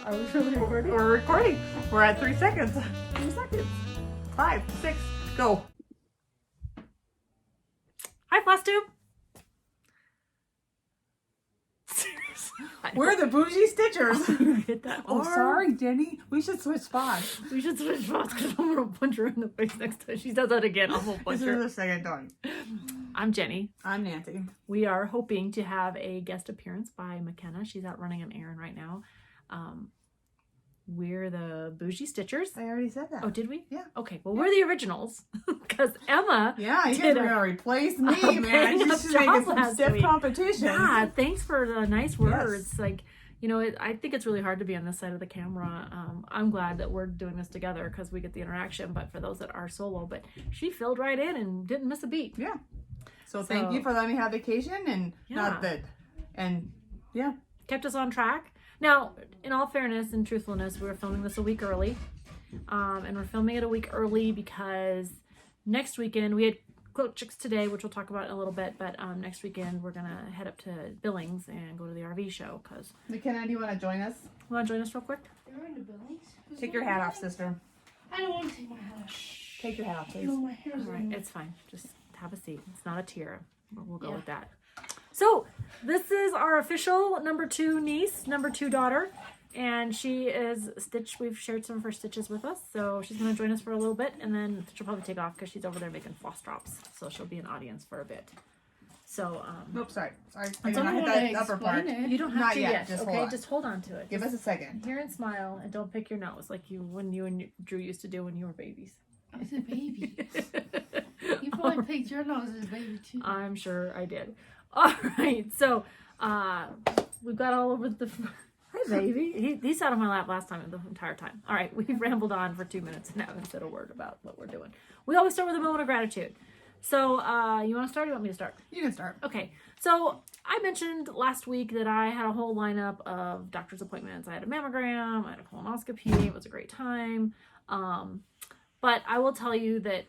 Are we really recording? We're recording. We're at 3 seconds. 2 seconds. 5, 6, go. Hi, FlossTube. We're the Bougie Stitchers. Get that? Oh, sorry, Jenny. We should switch spots. We should switch spots because I'm gonna punch her in the face next time she does that again. I'm gonna punch This her. is the second time. I'm Jenny. I'm Nancy. We are hoping to have a guest appearance by McKenna. She's out running an errand right now. We're the Bougie Stitchers. I already said that. Oh, did we? Yeah. Okay. Well, we're the originals because Emma. Yeah, you guys are gonna replace me, man. You should make it some stiff competition. Yeah. Thanks for the nice words. Yes. Like, you know, I think it's really hard to be on this side of the camera. I'm glad that we're doing this together because we get the interaction. But for those that are solo, but she filled right in and didn't miss a beat. Yeah. So thank you for letting me have vacation and kept us on track. Now, in all fairness and truthfulness, we were filming this a week early. And we're filming it a week early because next weekend, we had Quilt Chicks today, which we'll talk about in a little bit, but next weekend we're going to head up to Billings and go to the RV show. Because McKenna, do you want to join us? You want to join us real quick? You're going to Billings? Take your hat off, sister. I don't want to take my hat off. Take your hat off, please. No, my hair's All right, it's fine. Just have a seat. It's not a tiara. We'll go with that. So this is our official number 2 niece, number 2 daughter, and she is Stitch. We've shared some of her stitches with us, so she's going to join us for a little bit, and then she'll probably take off because she's over there making floss drops, so she'll be an audience for a bit. So, oops, sorry. I don't did not hit that upper part. You don't have Not to yet. yet. Just hold on to it. Give us a second. Hear and smile, and don't pick your nose like when you and Drew used to do when you were babies. I said baby. You probably picked your nose as a baby too. I'm sure I did. All right, so we've got all over the. Hi, baby. He sat on my lap last time the entire time. All right, we've rambled on for 2 minutes and haven't said a word about what we're doing. We always start with a moment of gratitude. So you want to start or you want me to start? You can start. Okay, so I mentioned last week that I had a whole lineup of doctor's appointments. I had a mammogram, I had a colonoscopy. It was a great time. But I will tell you that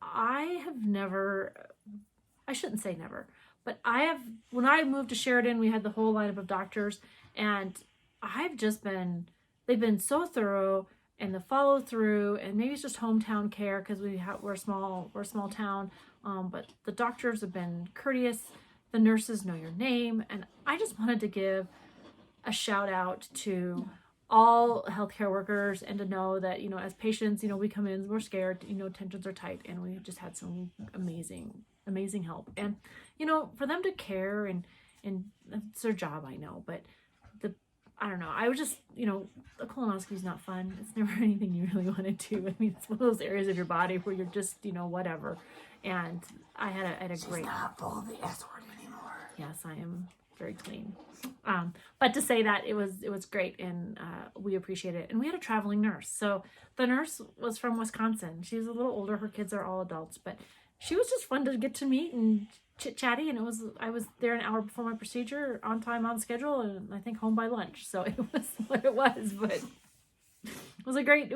I have never, I shouldn't say never, but when I moved to Sheridan, we had the whole lineup of doctors, and they've been so thorough, and the follow through, and maybe it's just hometown care because we're a small town, but the doctors have been courteous, the nurses know your name, and I just wanted to give a shout out to all healthcare workers and to know that, you know, as patients, you know, we come in, we're scared, you know, tensions are tight, and we just had some amazing help. And, you know, for them to care and it's their job, I know, but I don't know. I was just, you know, a colonoscopy is not fun. It's never anything you really want to do. I mean, it's one of those areas of your body where you're just, you know, whatever. And I had a great. She's not full of the S word anymore. Yes, I am very clean. But to say that it was great, and we appreciate it. And we had a traveling nurse. So the nurse was from Wisconsin. She's a little older. Her kids are all adults, but she was just fun to get to meet and chit-chatty, and I was there an hour before my procedure, on time, on schedule, and I think home by lunch. So it was what it was, but it was a great,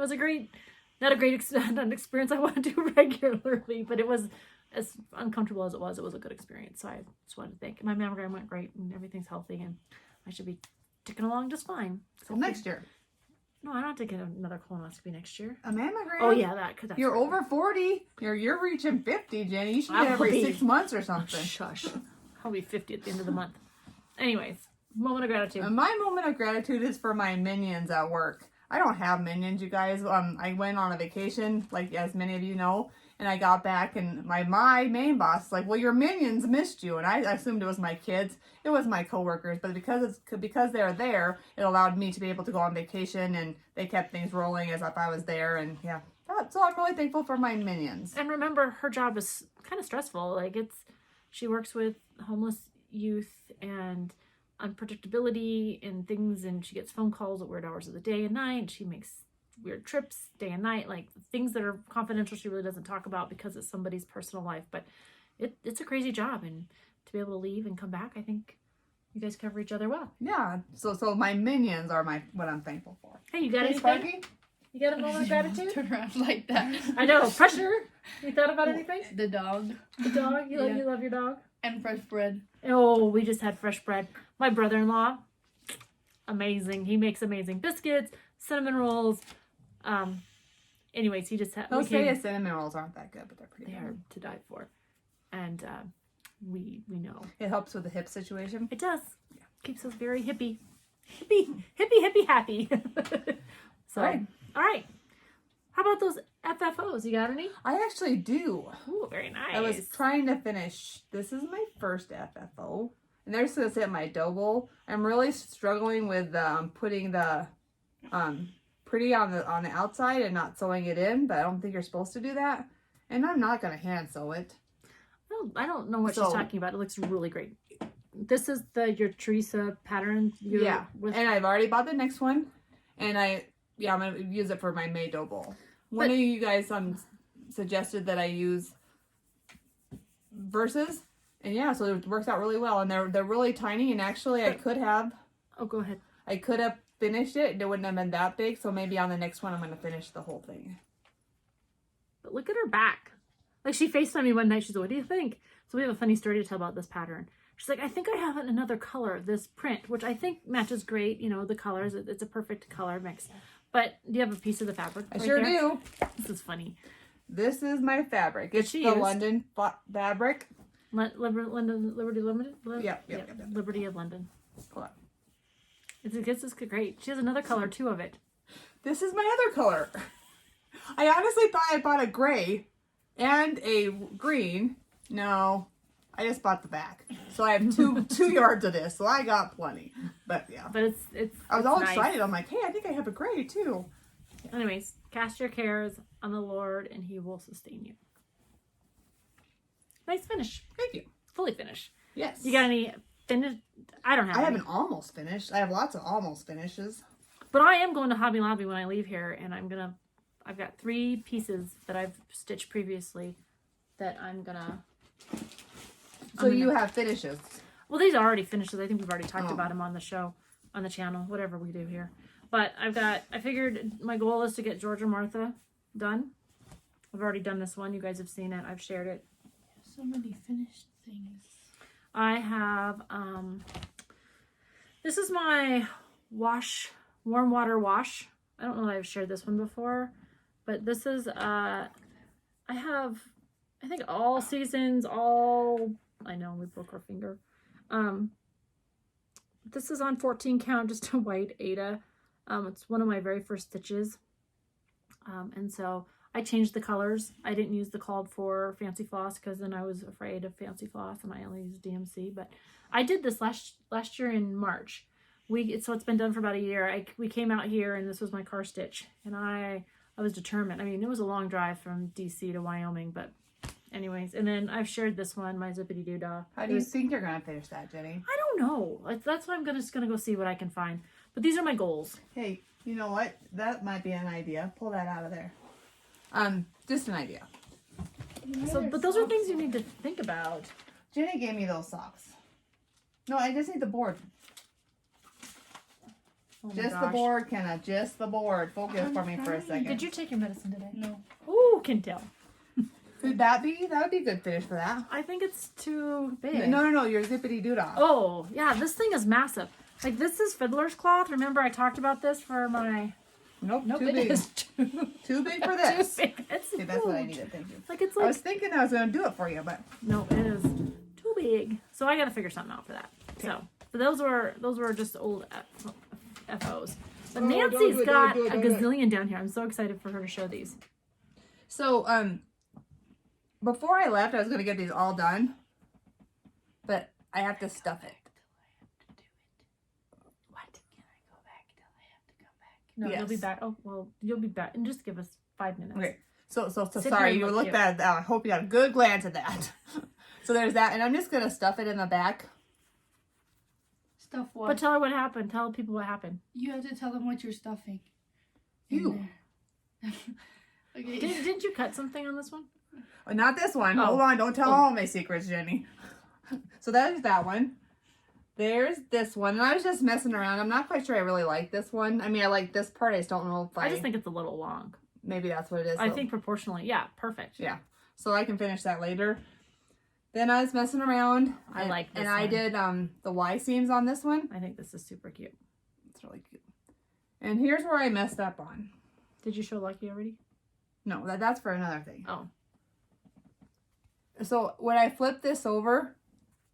not an experience I want to do regularly, but it was as uncomfortable as it was a good experience. So I just wanted to thank. My mammogram went great, and everything's healthy, and I should be ticking along just fine. So next year. No, I don't have to get another colonoscopy next year. A mammogram? Oh yeah, that's You're right. over 40. You're reaching 50, Jenny. You should get every 6 months or something. Shush. I'll be 50 at the end of the month. Anyways, moment of gratitude. My moment of gratitude is for my minions at work. I don't have minions, you guys. I went on a vacation, like as many of you know, and I got back, and my main boss is like, well, your minions missed you. And I assumed it was my kids. It was my coworkers, but because they're there, it allowed me to be able to go on vacation, and they kept things rolling as if I was there. And yeah, so I'm really thankful for my minions. And remember, her job is kind of stressful. Like she works with homeless youth and unpredictability and things, and she gets phone calls at weird hours of the day and night. She makes weird trips day and night, like things that are confidential she really doesn't talk about because it's somebody's personal life. But it's a crazy job, and to be able to leave and come back, I think you guys cover each other well. Yeah, so my minions are what I'm thankful for. Hey, you got anything? Sparky? You got a moment of gratitude? Turn around like that. I know, pressure. You thought about anything? The dog. The dog? You love your dog? And fresh bread. Oh, we just had fresh bread. My brother-in-law, amazing. He makes amazing biscuits, cinnamon rolls. Anyways, he just had. Those say cinnamon rolls aren't that good, but they're pretty They good. are to die for, and we know It helps with the hip situation. it does. Keeps us very hippie, happy. So, Right. all right. How about those FFOs? You got any? I actually do. Ooh, very nice. I was trying to finish. This is my first FFO, and they're just gonna sit in my dough bowl. I'm really struggling with putting the pretty on the outside and not sewing it in, but I don't think you're supposed to do that. And I'm not gonna hand sew it. I don't know what So- she's talking about. It looks really great. This is your Teresa pattern. Yeah, With, and I've already bought the next one, and I'm gonna use it for my May dough bowl. One of you guys suggested that I use verses, and yeah, so it works out really well. And they're really tiny, and actually I could have go ahead. finished it. It wouldn't have been that big, so maybe on the next one I'm gonna finish the whole thing. But look at her back. Like she FaceTimed me one night. She's like, "What do you think?" So we have a funny story to tell about this pattern. She's like, "I think I have another color of this print, which I think matches great. You know, the colors. It's a perfect color mix." But do you have a piece of the fabric? I sure do. This is funny. This is my fabric. It's she the used? London fabric. Liberty Limited? Yep. Liberty of London. Hold on. It's great. She has another color too of it. This is my other color. I honestly thought I bought a gray and a green. No, I just bought the back. So I have two yards of this, so I got plenty. But yeah. But I was all nice. excited. I'm like, hey, I think I have a gray too. Anyways, cast your cares on the Lord and he will sustain you. Nice finish. Thank you. Fully finished. Yes. You got any finish? I don't have I any. haven't almost finished. I have lots of almost finishes. But I am going to Hobby Lobby when I leave here, and I've got 3 pieces that I've stitched previously that I'm gonna. So you have finishes. Well, these are already finishes. I think we've already talked Oh. about them on the show, on the channel, whatever we do here. But I figured my goal is to get Georgia Martha done. I've already done this one. You guys have seen it. I've shared it. So many finished things. I have, this is my warm water wash. I don't know that I've shared this one before, but this is, I think all seasons, I know we broke our finger. This is on 14 count, just a white Aida. It's one of my very first stitches. And so I changed the colors. I didn't use the called for fancy floss because then I was afraid of fancy floss and I only used DMC. But I did this last year in March. So it's been done for about a year. We came out here and this was my car stitch. And I was determined. I mean, it was a long drive from DC to Wyoming, but anyways. And then I've shared this one, my Zippity Doodah. How do you think you're going to finish that, Jenny? I don't know. That's why I'm just going to go see what I can find. But these are my goals. Hey, you know what? That might be an idea. Pull that out of there. Just an idea. So, but those are things you need to think about. Jenny gave me those socks. No, I just need the board. Oh my Just the gosh. board, Kenna. Just the board. Focus for me for a second. Did you take your medicine today? No. Ooh, can tell. Could that be? That would be a good finish for that. I think it's too big. No. Your zippity doodah. Oh, yeah, this thing is massive. Like, this is fiddler's cloth. Remember I talked about this for my... Nope, Nope, too it big. is Too big for this. too big. It's See, that's what I huge. needed. Thank you. Like, it's I like... was thinking I was going to do it for you, but No, it is too big. So I got to figure something out for that. Okay. So, but those were just old FOs. But Oh, don't Nancy's do it, got don't do it, a don't do it. gazillion down here. I'm so excited for her to show these. So, before I left, I was going to get these all done, but I have to stuff it. What? Can I go back till I have to come back? No, Yes. you'll be back. Oh, well, you'll be back. And just give us 5 minutes. Okay. So Sit sorry, here you and looked look at that. I hope you got a good glance at that. So there's that, and I'm just going to stuff it in the back. Stuff what? But tell her what happened. Tell people what happened. You have to tell them what you're stuffing. in You. there. Okay. Didn't you cut something on this one? Oh, not this one. Oh. Hold on. Don't tell Oh. all my secrets, Jenny. So that is that one. There's this one. And I was just messing around. I'm not quite sure I really like this one. I mean, I like this part. I just don't know if I just think it's a little long. maybe that's what it is. I So- think proportionally, yeah, perfect. Yeah. So I can finish that later. Then I was messing around. I like this And I one. did the Y seams on this one. I think this is super cute. It's That's really cute. And here's where I messed up on. Did you show Lucky already? No, that's for another thing. Oh. So when I flip this over,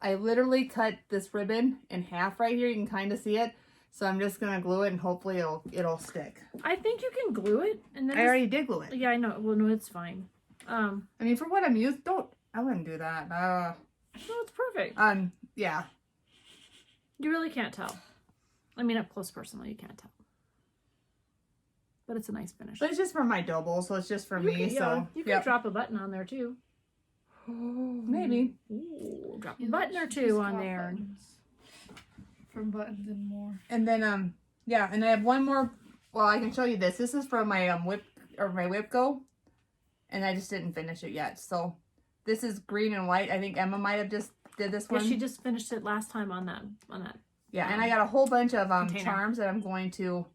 I literally cut this ribbon in half right here. You can kind of see it. So I'm just going to glue it and hopefully it'll stick. I think you can glue it. And then I already did glue it. Yeah, I know. Well, no, it's fine. I mean, for what I'm used, I wouldn't do that. No, it's perfect. Yeah. You really can't tell. I mean, up close personally, you can't tell. But it's a nice finish. But it's just for my double, so it's just for me. So you can drop a button on there too. Maybe. Ooh, drop a button or two on there. From buttons and more. And then yeah, and I have one more. Well, I can show you this. This is from my my WIPGO, and I just didn't finish it yet. So this is green and white. I think Emma might have just did this one. Yeah, she just finished it last time on that. Yeah, and I got a whole bunch of container. charms that I'm going to.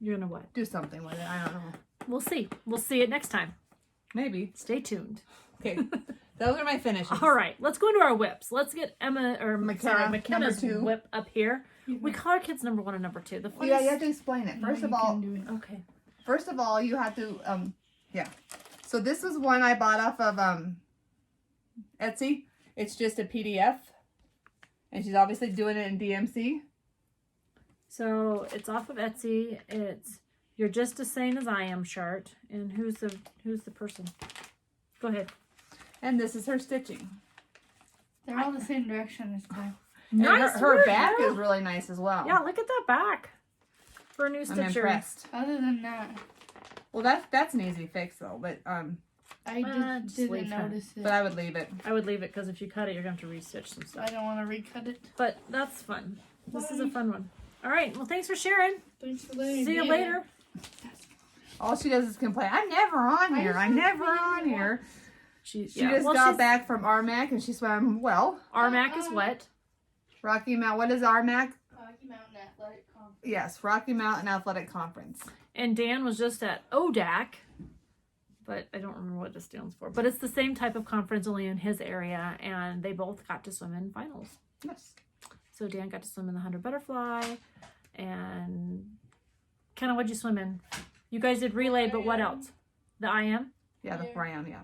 You're gonna what? Do something with it. I don't know. We'll see. We'll see it next time. Maybe. Stay tuned. Okay. Those are my finishes. All right. Let's go into our whips. Let's get McKenna's number 2. whip up here. We call our kids number 1 and number 2. The funniest... Yeah, you have to explain it. First of all, you have to yeah. So this was one I bought off of Etsy. It's just a PDF. And she's obviously doing it in DMC. So it's off of Etsy. It's You're Just as Sane as I Am shirt. And who's the person? Go ahead. And this is her stitching. They're all the same direction this time. Nice. Her back is really nice as well. Yeah, look at that back. For a new stitcher. I'm impressed. Other than that. Well, that's an easy fix though, but I didn't notice it. But I would leave it. I would leave it because if you cut it, you're going to have to restitch some stuff. I don't want to recut it. But that's fun. This is a fun one. All right. Well, thanks for sharing. Thanks for letting me. See you later. All she does is complain. I'm never on here. I'm never on here. She just got back from RMAC and she swam well. RMAC is what? Rocky Mountain. What is RMAC? Rocky Mountain Athletic Conference. Yes, Rocky Mountain Athletic Conference. And Dan was just at ODAC, but I don't remember what this stands for. But it's the same type of conference, only in his area, and they both got to swim in finals. Yes. So Dan got to swim in the 100 butterfly, and Kenna, what'd you swim in? You guys did relay, but what else? The IM? Yeah, the Brown, yeah.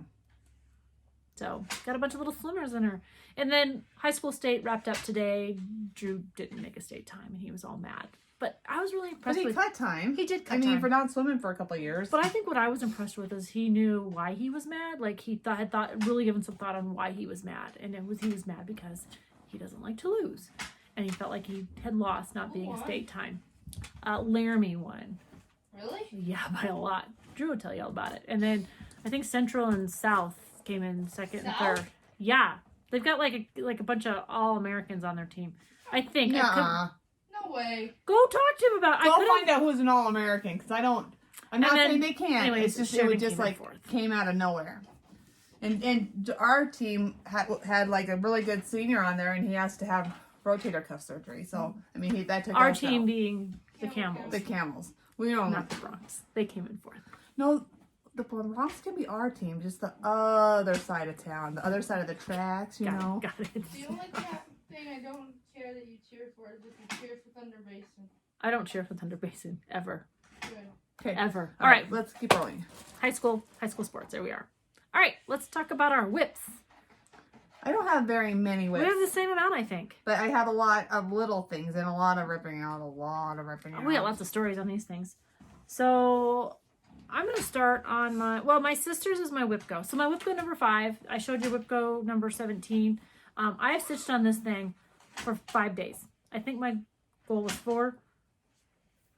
So got a bunch of little swimmers in her. And then high school state wrapped up today. Drew didn't make a state time, and he was all mad. But I was really impressed with... But he cut time. He did cut time. I mean, for not swimming for a couple of years. But I think what I was impressed with is he knew why he was mad. Like, he had really given some thought on why he was mad. And he was mad because he doesn't like to lose. And he felt like he had lost not being a state time. Laramie won. Really? Yeah, by a lot. Drew will tell you all about it. And then I think Central and South came in second and third. Yeah. They've got like a bunch of All-Americans on their team. I think. No way. Go talk to him about it. Go find out who's an All-American, because I'm not saying they can't. Anyways, it's just it would just like came out of nowhere. And our team had like a really good senior on there, and he has to have rotator cuff surgery. So I mean, that took our team being the Camels. The Camels. We don't not the Bronx. They came in fourth. No, the Bronx can be our team, just the other side of town, the other side of the tracks. You know. Got it. The only thing I don't care that you cheer for is if you cheer for Thunder Basin. I don't cheer for Thunder Basin ever. Good. Okay. Ever. All right. Let's keep rolling. High school sports. There we are. All right. Let's talk about our whips. I don't have very many whips. We have the same amount, I think. But I have a lot of little things and a lot of ripping out. We got lots of stories on these things. So I'm going to start on my sister's is my WIPGO. So my WIPGO number 5. I showed you WIPGO number 17. I have stitched on this thing for 5 days. I think my goal was 4.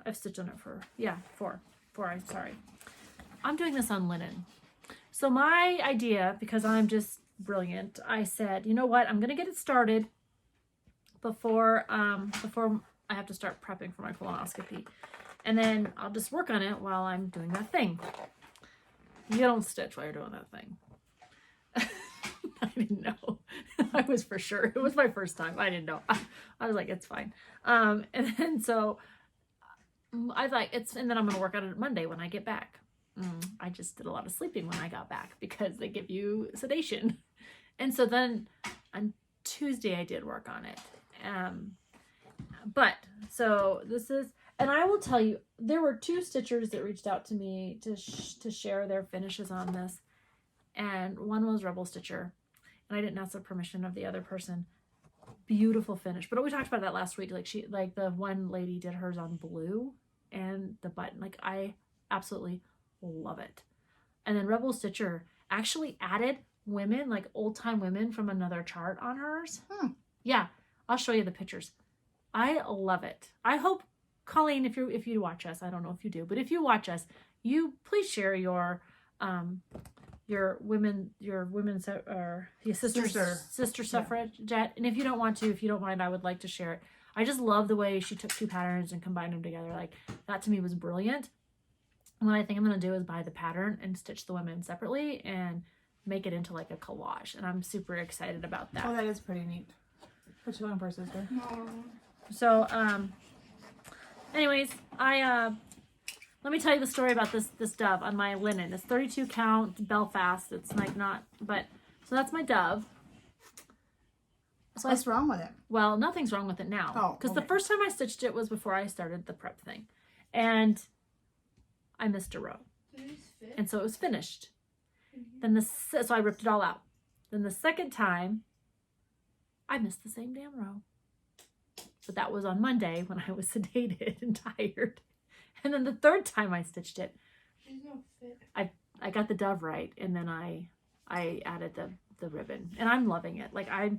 I've stitched on it for, 4. I'm sorry. I'm doing this on linen. So my idea, because I'm just brilliant, I said, you know what? I'm going to get it started before I have to start prepping for my colonoscopy. And then I'll just work on it while I'm doing that thing. You don't stitch while you're doing that thing. I didn't know. I was for sure. It was my first time. I didn't know. I was like, it's fine. And then so I was like, and then I'm going to work on it Monday when I get back. I just did a lot of sleeping when I got back because they give you sedation. And so then on Tuesday I did work on it. But so this is, and I will tell you, there were 2 stitchers that reached out to me to share their finishes on this, and one was Rebel Stitcher, and I didn't ask the permission of the other person. Beautiful finish, but we talked about that last week. Like the one lady did hers on blue, and the button, like I absolutely love it. And then Rebel Stitcher actually added women, like old time women from another chart on hers. Yeah, I'll show you the pictures. I love it. I hope, Colleen, if you watch us, I don't know if you do, but if you watch us, you please share your sister suffragette. And if you don't want to, if you don't mind, I would like to share it. I just love the way she took 2 patterns and combined them together. Like that to me was brilliant. And what I think I'm going to do is buy the pattern and stitch the women separately and make it into like a collage. And I'm super excited about that. Oh, that is pretty neat. Put you on for sister. So, anyways, let me tell you the story about this dove on my linen. It's 32 count Belfast. It's like not, but, so that's my dove. So What's wrong with it? Well, nothing's wrong with it now. Oh, because the first time I stitched it was before I started the prep thing. And I missed a row. And so it was finished. Then so I ripped it all out. Then the second time, I missed the same damn row. But that was on Monday when I was sedated and tired. And then the third time I stitched it, I got the dove right, and then I added the ribbon, and I'm loving it. Like I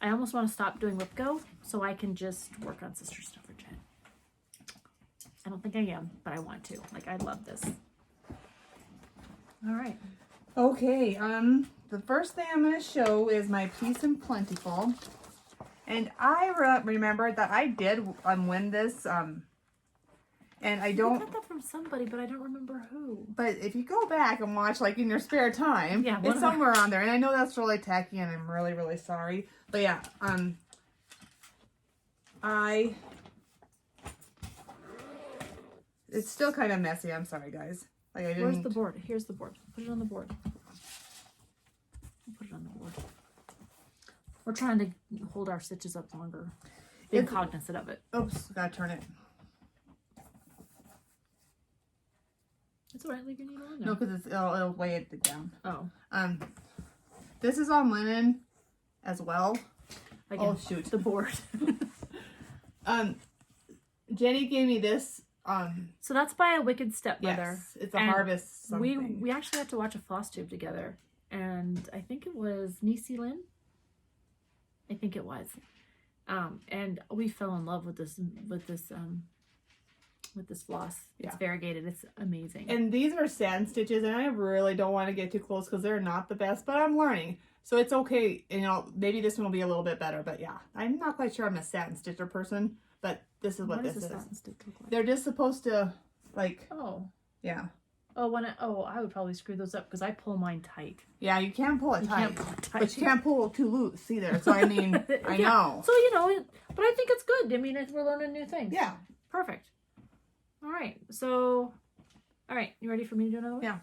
almost want to stop doing WIPGO so I can just work on Sister Suffragette. I don't think I am, but I want to. Like I love this. All right. Okay. The first thing I'm going to show is my Peace and Plentiful, and I remembered that I did win this. And I don't. I got that from somebody, but I don't remember who. But if you go back and watch, like in your spare time, yeah, it's somewhere on there. And I know that's really tacky, and I'm really, really sorry. But yeah, it's still kind of messy. I'm sorry, guys. Like I didn't. Where's the board? Here's the board. Put it on the board. Put it on the board. We're trying to hold our stitches up longer. Being cognizant of it. Oops, gotta turn it. It's alright, leave your needle in there. No, because it'll weigh it down. Oh. This is on linen as well. Again, oh shoot, the board. Jenny gave me this. So that's by a Wicked Stepmother. Yes, it's a harvest something. We actually had to watch a FlossTube together, and I think it was Niecy Lynn. I think it was. And we fell in love with this floss. It's variegated. It's amazing. And these are satin stitches, and I really don't want to get too close because they're not the best, but I'm learning. So it's okay. You know, maybe this one will be a little bit better, but yeah. I'm not quite sure I'm a satin stitcher person, but this is what this is. Satin stitch look like? They're just supposed to, like... Oh. Yeah. Oh, I would probably screw those up because I pull mine tight. Yeah, you can pull it tight. Pull it tight. But you can't pull it too loose either. So, I mean, I know. So, but I think it's good. I mean, we're learning new things. Yeah. Perfect. All right. So, all right. You ready for me to do another one? Yeah.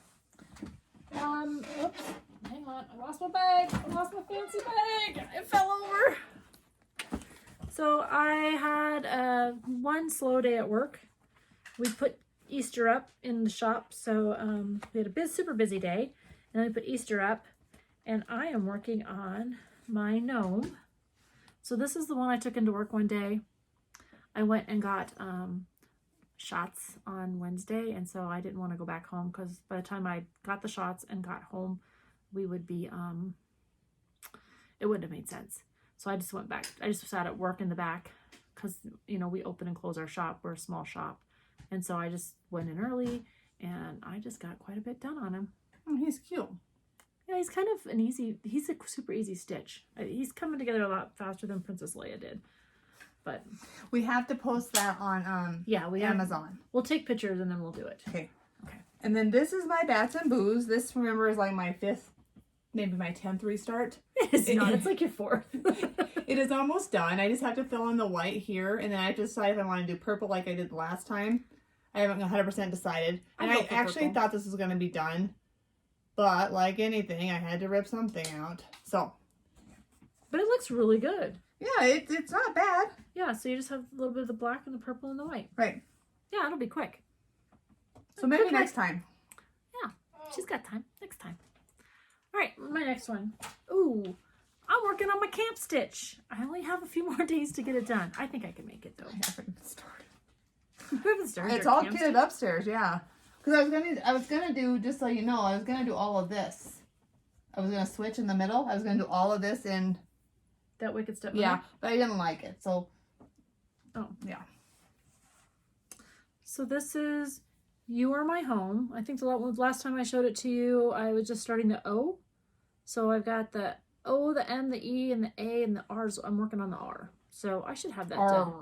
Oops. Hang on. I lost my bag. I lost my fancy bag. It fell over. So, I had one slow day at work. We put Easter up in the shop. So, we had a super busy day. And then we put Easter up. And I am working on my gnome. So, this is the one I took into work one day. I went and got... shots on Wednesday, and so I didn't want to go back home because by the time I got the shots and got home, we would be it wouldn't have made sense. So I just went back. I just sat at work in the back because we open and close our shop. We're a small shop, and so I just went in early and I just got quite a bit done on him. Oh, he's cute. Yeah, he's kind of he's a super easy stitch. He's coming together a lot faster than Princess Leia did. But we have to post that on Amazon. We'll take pictures and then we'll do it. Okay. And then this is my Bats and Booze. This, remember, is like my 5th, maybe my 10th restart. It's not. It's like your 4th. It is almost done. I just have to fill in the white here, and then I have to decide if I want to do purple like I did last time. I haven't 100% decided. And I actually thought this was going to be done, but like anything, I had to rip something out. So. But it looks really good. Yeah, it's not bad. Yeah, so you just have a little bit of the black and the purple and the white. Right. Yeah, it'll be quick. So maybe next time. Yeah, she's got time. Next time. All right, my next one. Ooh, I'm working on my camp stitch. I only have a few more days to get it done. I think I can make it though. I haven't started. You haven't started. It's your all camp kitted stitch? upstairs, yeah. Because I was gonna do, just so you know, I was gonna do all of this. I was gonna switch in the middle. I was gonna do all of this in, That wicked step. yeah, but I didn't like it, so. Oh. Yeah. So this is You Are My Home. I think the last time I showed it to you, I was just starting the O. So I've got the O, the M, the E, and the A, and the R's. I'm working on the R. So I should have that done.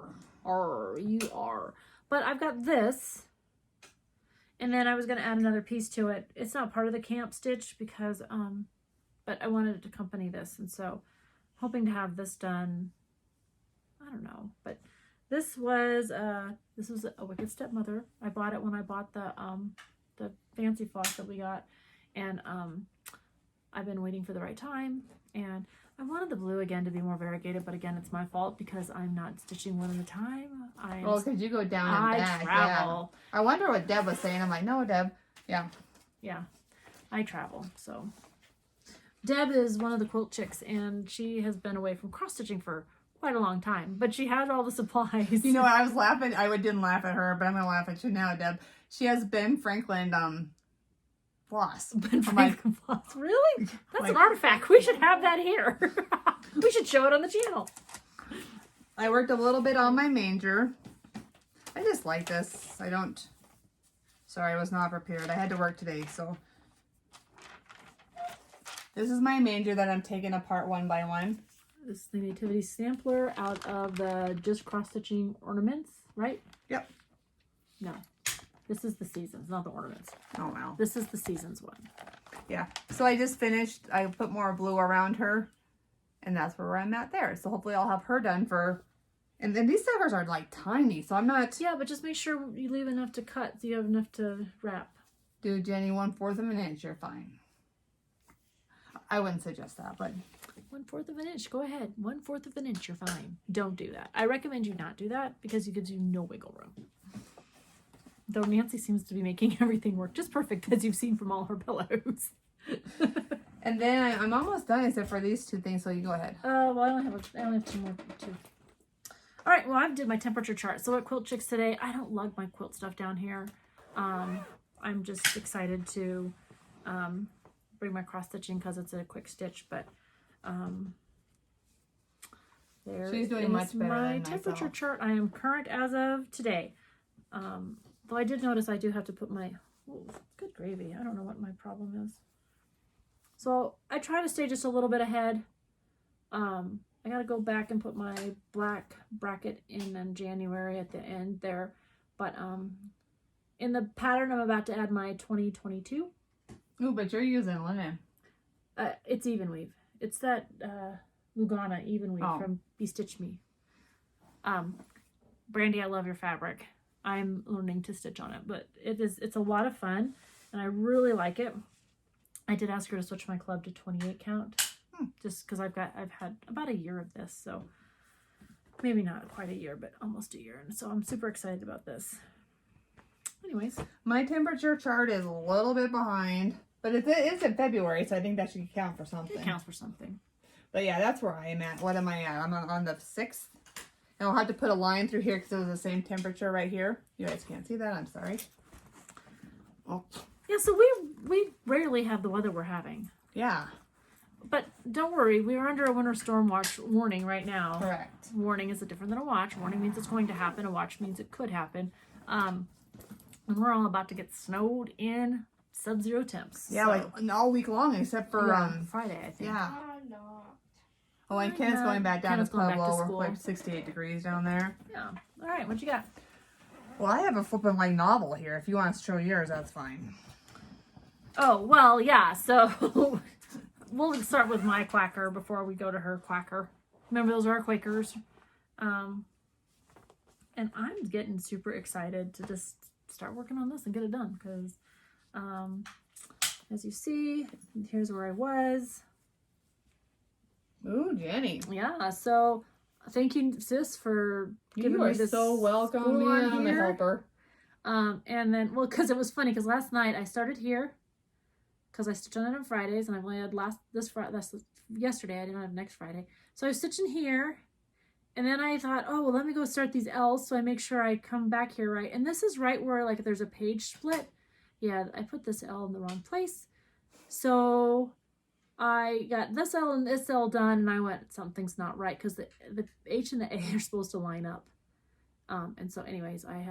R, you are. But I've got this. And then I was going to add another piece to it. It's not part of the camp stitch because, but I wanted it to accompany this. And so hoping to have this done, I don't know, but this was a Wicked Stepmother. I bought it when I bought the fancy floss that we got, and I've been waiting for the right time, and I wanted the blue again to be more variegated, but again, it's my fault because I'm not stitching one at a time. Well, because you go down and back. Travel. Yeah. I wonder what Deb was saying. I'm like, no, Deb. Yeah. Yeah, I travel. So Deb is one of the quilt chicks, and she has been away from cross stitching for quite a long time, but she had all the supplies. You know, I was laughing. I didn't laugh at her, but I'm gonna laugh at you now, Deb. She has Ben Franklin floss. Ben I'm like, Franklin floss. Really? That's like, an artifact. We should have that here. We should show it on the channel. I worked a little bit on my manger. I just like this. Sorry, I was not prepared. I had to work today, so. This is my manger that I'm taking apart one by one. This is the Nativity sampler out of the Just Cross Stitching Ornaments, right? Yep. No. This is the Seasons, not the Ornaments. Oh, wow. This is the Seasons one. Yeah. So I just finished. I put more blue around her. And that's where I'm at there. So hopefully I'll have her done for... And then these suckers are like tiny, so I'm not... Yeah, but just make sure you leave enough to cut so you have enough to wrap. Dude, Jenny, 1/4 of an inch, you're fine. I wouldn't suggest that, but... 1/4 of an inch. Go ahead. 1/4 of an inch. You're fine. Don't do that. I recommend you not do that because it gives you no wiggle room. Though Nancy seems to be making everything work just perfect, as you've seen from all her pillows. And then I'm almost done except for these two things, so you go ahead. Well, I only have two more. All right. Well, I did my temperature chart. So at Quilt Chicks today, I don't lug my quilt stuff down here. I'm just excited to bring my cross stitching because it's a quick stitch, but. There She's doing much better my than temperature myself. chart. I am current as of today. Though I did notice I do have to put my, oh, good gravy. I don't know what my problem is. So I try to stay just a little bit ahead. I got to go back and put my black bracket in January at the end there. But in the pattern, I'm about to add my 2022. Ooh, but you're using linen. It's even weave. It's that Lugana even weave from Be Stitch Me. Brandy, I love your fabric. I'm learning to stitch on it, but it's a lot of fun, and I really like it. I did ask her to switch my club to 28 count, just because I've had about a year of this, so maybe not quite a year, but almost a year, and so I'm super excited about this. Anyways, my temperature chart is a little bit behind, but it is in February, so I think that should count for something. it counts for something. But yeah, that's where I am at. What am I at? I'm on the 6th. And I'll have to put a line through here because it was the same temperature right here. You guys can't see that. I'm sorry. Oh. Yeah, so we rarely have the weather we're having. Yeah. But don't worry, we are under a winter storm watch warning right now. Correct. Warning is different than a watch. Warning means it's going to happen. A watch means it could happen. And we're all about to get snowed in sub-zero temps. Yeah, so. like all week long except for Friday, I think. yeah. I'm not. Oh, and Ken's going back down Ken's to going back to Pueblo. school. We're like 68 degrees down there. Yeah. All right, what you got? Well, I have a flippin' like novel here. If you want to show yours, that's fine. Oh, well, yeah. So we'll start with my quacker before we go to her quacker. Remember, those are our Quakers. And I'm getting super excited to just start working on this and get it done because, as you see, here's where I was. Ooh, Jenny. Yeah, so thank you, sis, for giving You me are this. so welcome. school on Yeah, I'm a here. helper. And then, well, because it was funny, because last night I started here, because I stitched on it on Fridays, and I've only had yesterday. I didn't have next Friday. So I was stitching here, and then I thought, oh, well, let me go start these L's so I make sure I come back here right. And this is right where, like, there's a page split. Yeah, I put this L in the wrong place. So I got this L and this L done, and I went, something's not right, because the H and the A are supposed to line up. And so anyways, I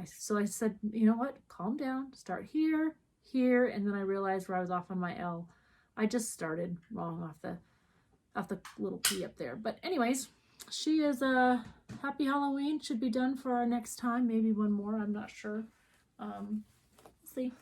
said, you know what, calm down, start here, and then I realized where I was off on my L. I just started wrong off the little P up there. But anyways, she is a happy Halloween. Should be done for our next time, maybe one more, I'm not sure. We'll see.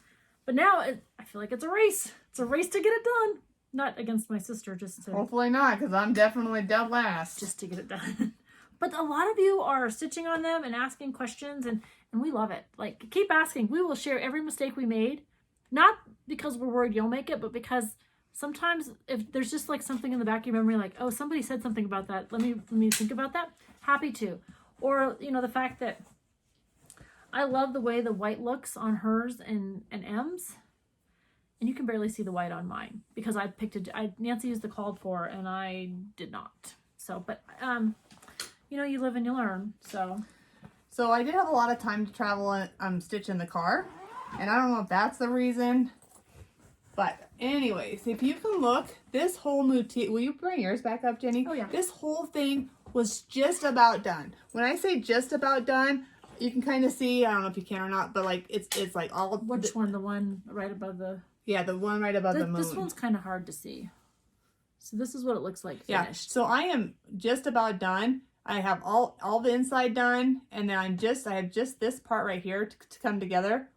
But now I feel like it's a race. It's a race to get it done. Not against my sister, just to Hopefully not, because I'm definitely dead last. just to get it done. But a lot of you are stitching on them and asking questions, and we love it. Like, keep asking. We will share every mistake we made. Not because we're worried you'll make it, but because sometimes if there's just like something in the back of your memory, like, oh, somebody said something about that. Let me think about that. Happy to. Or, you know, the fact that I love the way the white looks on hers and M's. And you can barely see the white on mine because I picked Nancy used the called for and I did not. So, but, you know, you live and you learn. So I did have a lot of time to travel and stitch in the car. And I don't know if that's the reason. But anyways, if you can look, this whole motif, will you bring yours back up, Jenny? Oh, yeah. This whole thing was just about done. When I say just about done, you can kind of see, I don't know if you can or not, but like it's like all. which one? The one right above the... Yeah, the one right above the moon. This one's kind of hard to see. So this is what it looks like finished. Yeah, so I am just about done. I have all the inside done, and then I have just this part right here to come together.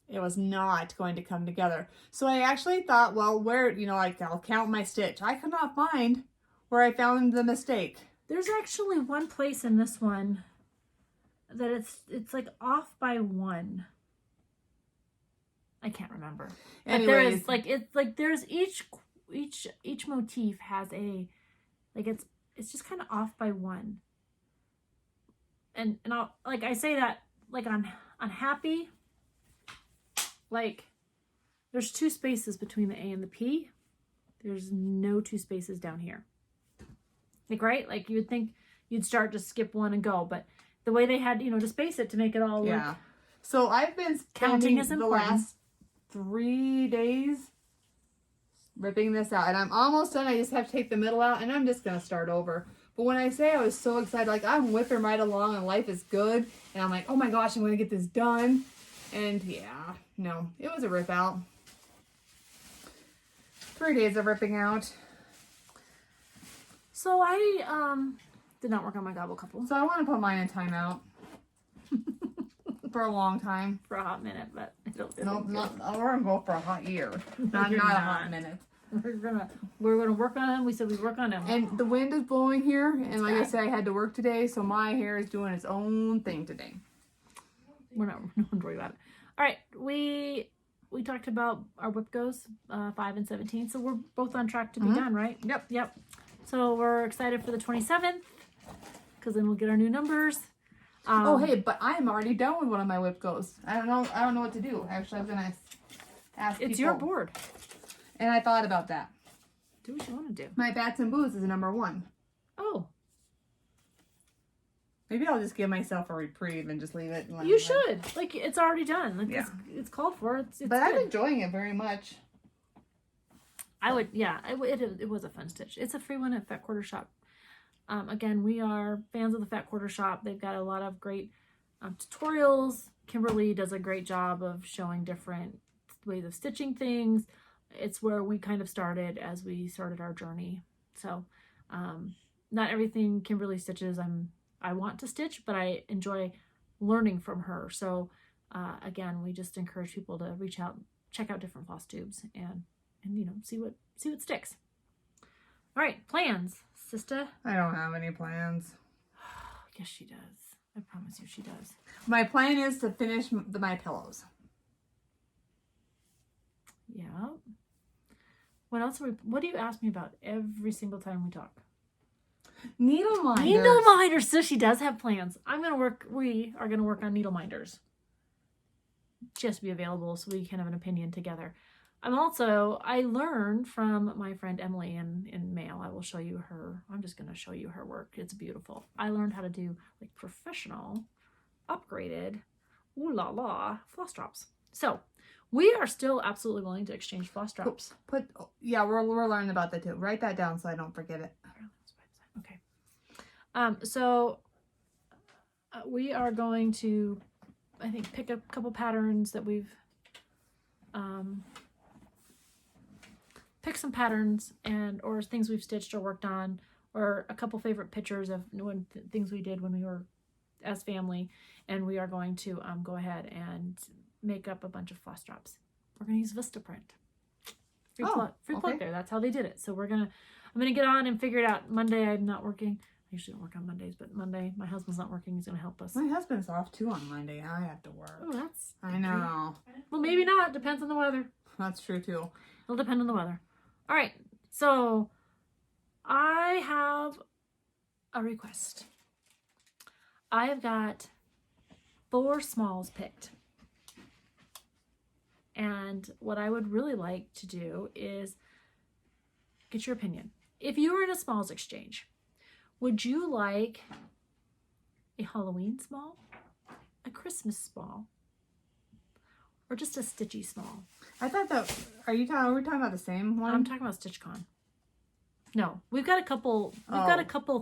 It was not going to come together. So I actually thought, well, where, you know, like I'll count my stitch. I could not find where I found the mistake. There's actually one place in this one that it's like off by one. I can't remember. But there is like it's like there's each motif has a like it's just kind of off by one. And I'll like I say that like on happy, like there's 2 spaces between the A and the P. There's no 2 spaces down here. Like, right? Like you would think you'd start to skip one and go, but the way they had, you know, to space it to make it all yeah. look. So I've been Counting is spending the important. last 3 days ripping this out, and I'm almost done. I just have to take the middle out, and I'm just gonna start over. But when I say I was so excited, like I'm whipping right along and life is good, and I'm like, oh my gosh, I'm gonna get this done. And yeah, no, it was a rip out. 3 days of ripping out. So I did not work on my gobble couple So I want to put mine in timeout for a long time. for a hot minute, but it'll Nope, we're gonna go for a hot year, not You're a not. hot minute. we're gonna work on them. We said we'd work on them. And the wind is blowing here, and like I bad. said, I had to work today, so my hair is doing its own thing today. We're not worried about it. All right, we talked about our WIPGOs 5 and 17, so we're both on track to be done, right? Yep. So we're excited for the 27th because then we'll get our new numbers. Oh hey, but I'm already done with one of my WIPGOs. I don't know what to do. Actually, I was gonna ask It's people. your board. And I thought about that. Do what you want to do. My Bats and Booze is number 1. Oh, Maybe I'll just give myself a reprieve and just leave it. And let you it run. should. Like, it's already done. Like, Yeah. it's called for. It's But I'm good. enjoying it very much. I would, yeah, it was a fun stitch. It's a free one at Fat Quarter Shop. Again, we are fans of the Fat Quarter Shop. They've got a lot of great tutorials. Kimberly does a great job of showing different ways of stitching things. It's where we kind of started as we started our journey. So, not everything Kimberly stitches I want to stitch, but I enjoy learning from her. So, again, we just encourage people to reach out, check out different floss tubes, and you know, see what sticks. All right, plans, sister. I don't have any plans. Yes, she does. I promise you, she does. My plan is to finish my pillows. Yeah. What else? What do you ask me about every single time we talk? Needle minders. Needle minders. So she does have plans. We are gonna work on needle minders. Just be available so we can have an opinion together. I learned from my friend Emily in mail. I will show you her. I'm just gonna show you her work. It's beautiful. I learned how to do like professional, upgraded, ooh la la, floss drops. So we are still absolutely willing to exchange floss drops. We're learning about that too. Write that down so I don't forget it. Okay. We are going to, I think, pick a couple patterns that we've, pick some patterns or things we've stitched or worked on, or a couple favorite pictures of things we did when we were as family, and we are going to go ahead and make up a bunch of floss drops. We're going to use Vistaprint. Free plug there. That's how they did it. So I'm gonna get on and figure it out. Monday I'm not working. I usually don't work on Mondays, but Monday my husband's not working. He's gonna help us. My husband's off too on Monday. I have to work. Oh, that's. I know. Well, maybe not. Depends on the weather. That's true too. It'll depend on the weather. All right. So I have a request. I have got 4 smalls picked. And what I would really like to do is get your opinion. If you were in a smalls exchange, would you like a Halloween small, a Christmas small, or just a stitchy small? I thought that, are we talking about the same one? I'm talking about StitchCon. No, we've got a couple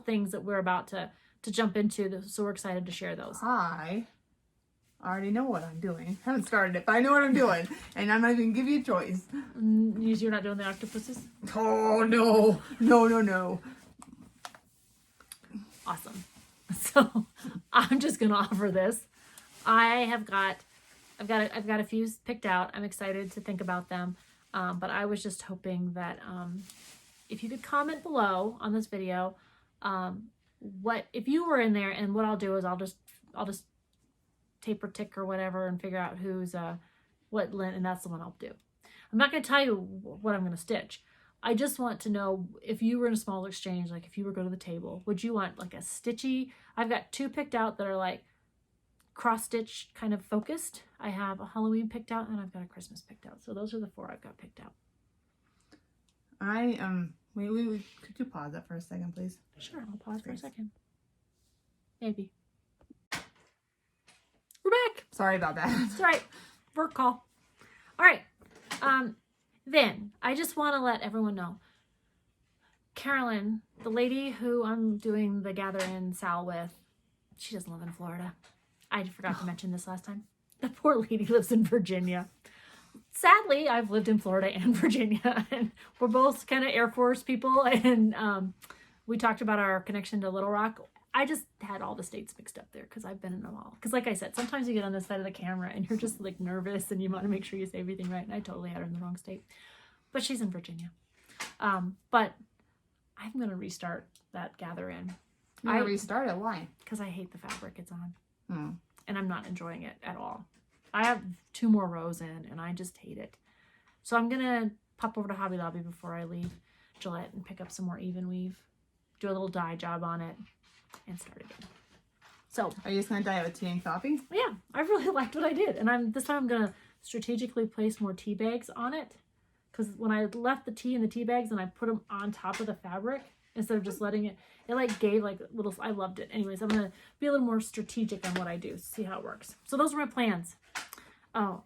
things that we're about to jump into, so we're excited to share those. I already know what I'm doing. I haven't started it, but I know what I'm doing. And I'm not even give you a choice. You're not doing the octopuses? Oh, no. No. Awesome. So I'm just going to offer this. I've got a few picked out. I'm excited to think about them. But I was just hoping that if you could comment below on this video, if you were in there, and what I'll do is I'll just tape or tick or whatever and figure out who's what lint, and that's the one I'll do. I'm not going to tell you what I'm going to stitch. I just want to know, if you were in a small exchange, like if you were going to the table, would you want like a stitchy? I've got 2 picked out that are like cross stitch kind of focused. I have a Halloween picked out, and I've got a Christmas picked out. So those are the 4 I've got picked out. Could you pause that for a second, please? Sure, I'll pause for a second. Maybe. We're back. Sorry about that. It's all right. Work call. All right. Then I just want to let everyone know, Carolyn, the lady who I'm doing the Gather Inn SAL with, she doesn't live in Florida. I forgot to mention this last time. The poor lady lives in Virginia. Sadly, I've lived in Florida and Virginia, and we're both kind of Air Force people, and we talked about our connection to Little Rock. I just had all the states mixed up there because I've been in them all. Because like I said, sometimes you get on this side of the camera and you're just like nervous and you want to make sure you say everything right, and I totally had her in the wrong state. But she's in Virginia. But I'm going to restart that Gather Inn. You're going to restart it? Why? Because I hate the fabric it's on. And I'm not enjoying it at all. I have 2 more rows in and I just hate it. So I'm going to pop over to Hobby Lobby before I leave Gillette and pick up some more even weave, do a little dye job on it, and start again. So are you just going to dye it with tea and coffee? Yeah, I really liked what I did. And this time I'm going to strategically place more tea bags on it. Because when I left the tea in the tea bags and I put them on top of the fabric, instead of just letting it like gave like little, I loved it. Anyways, I'm going to be a little more strategic on what I do, see how it works. So those are my plans. Oh,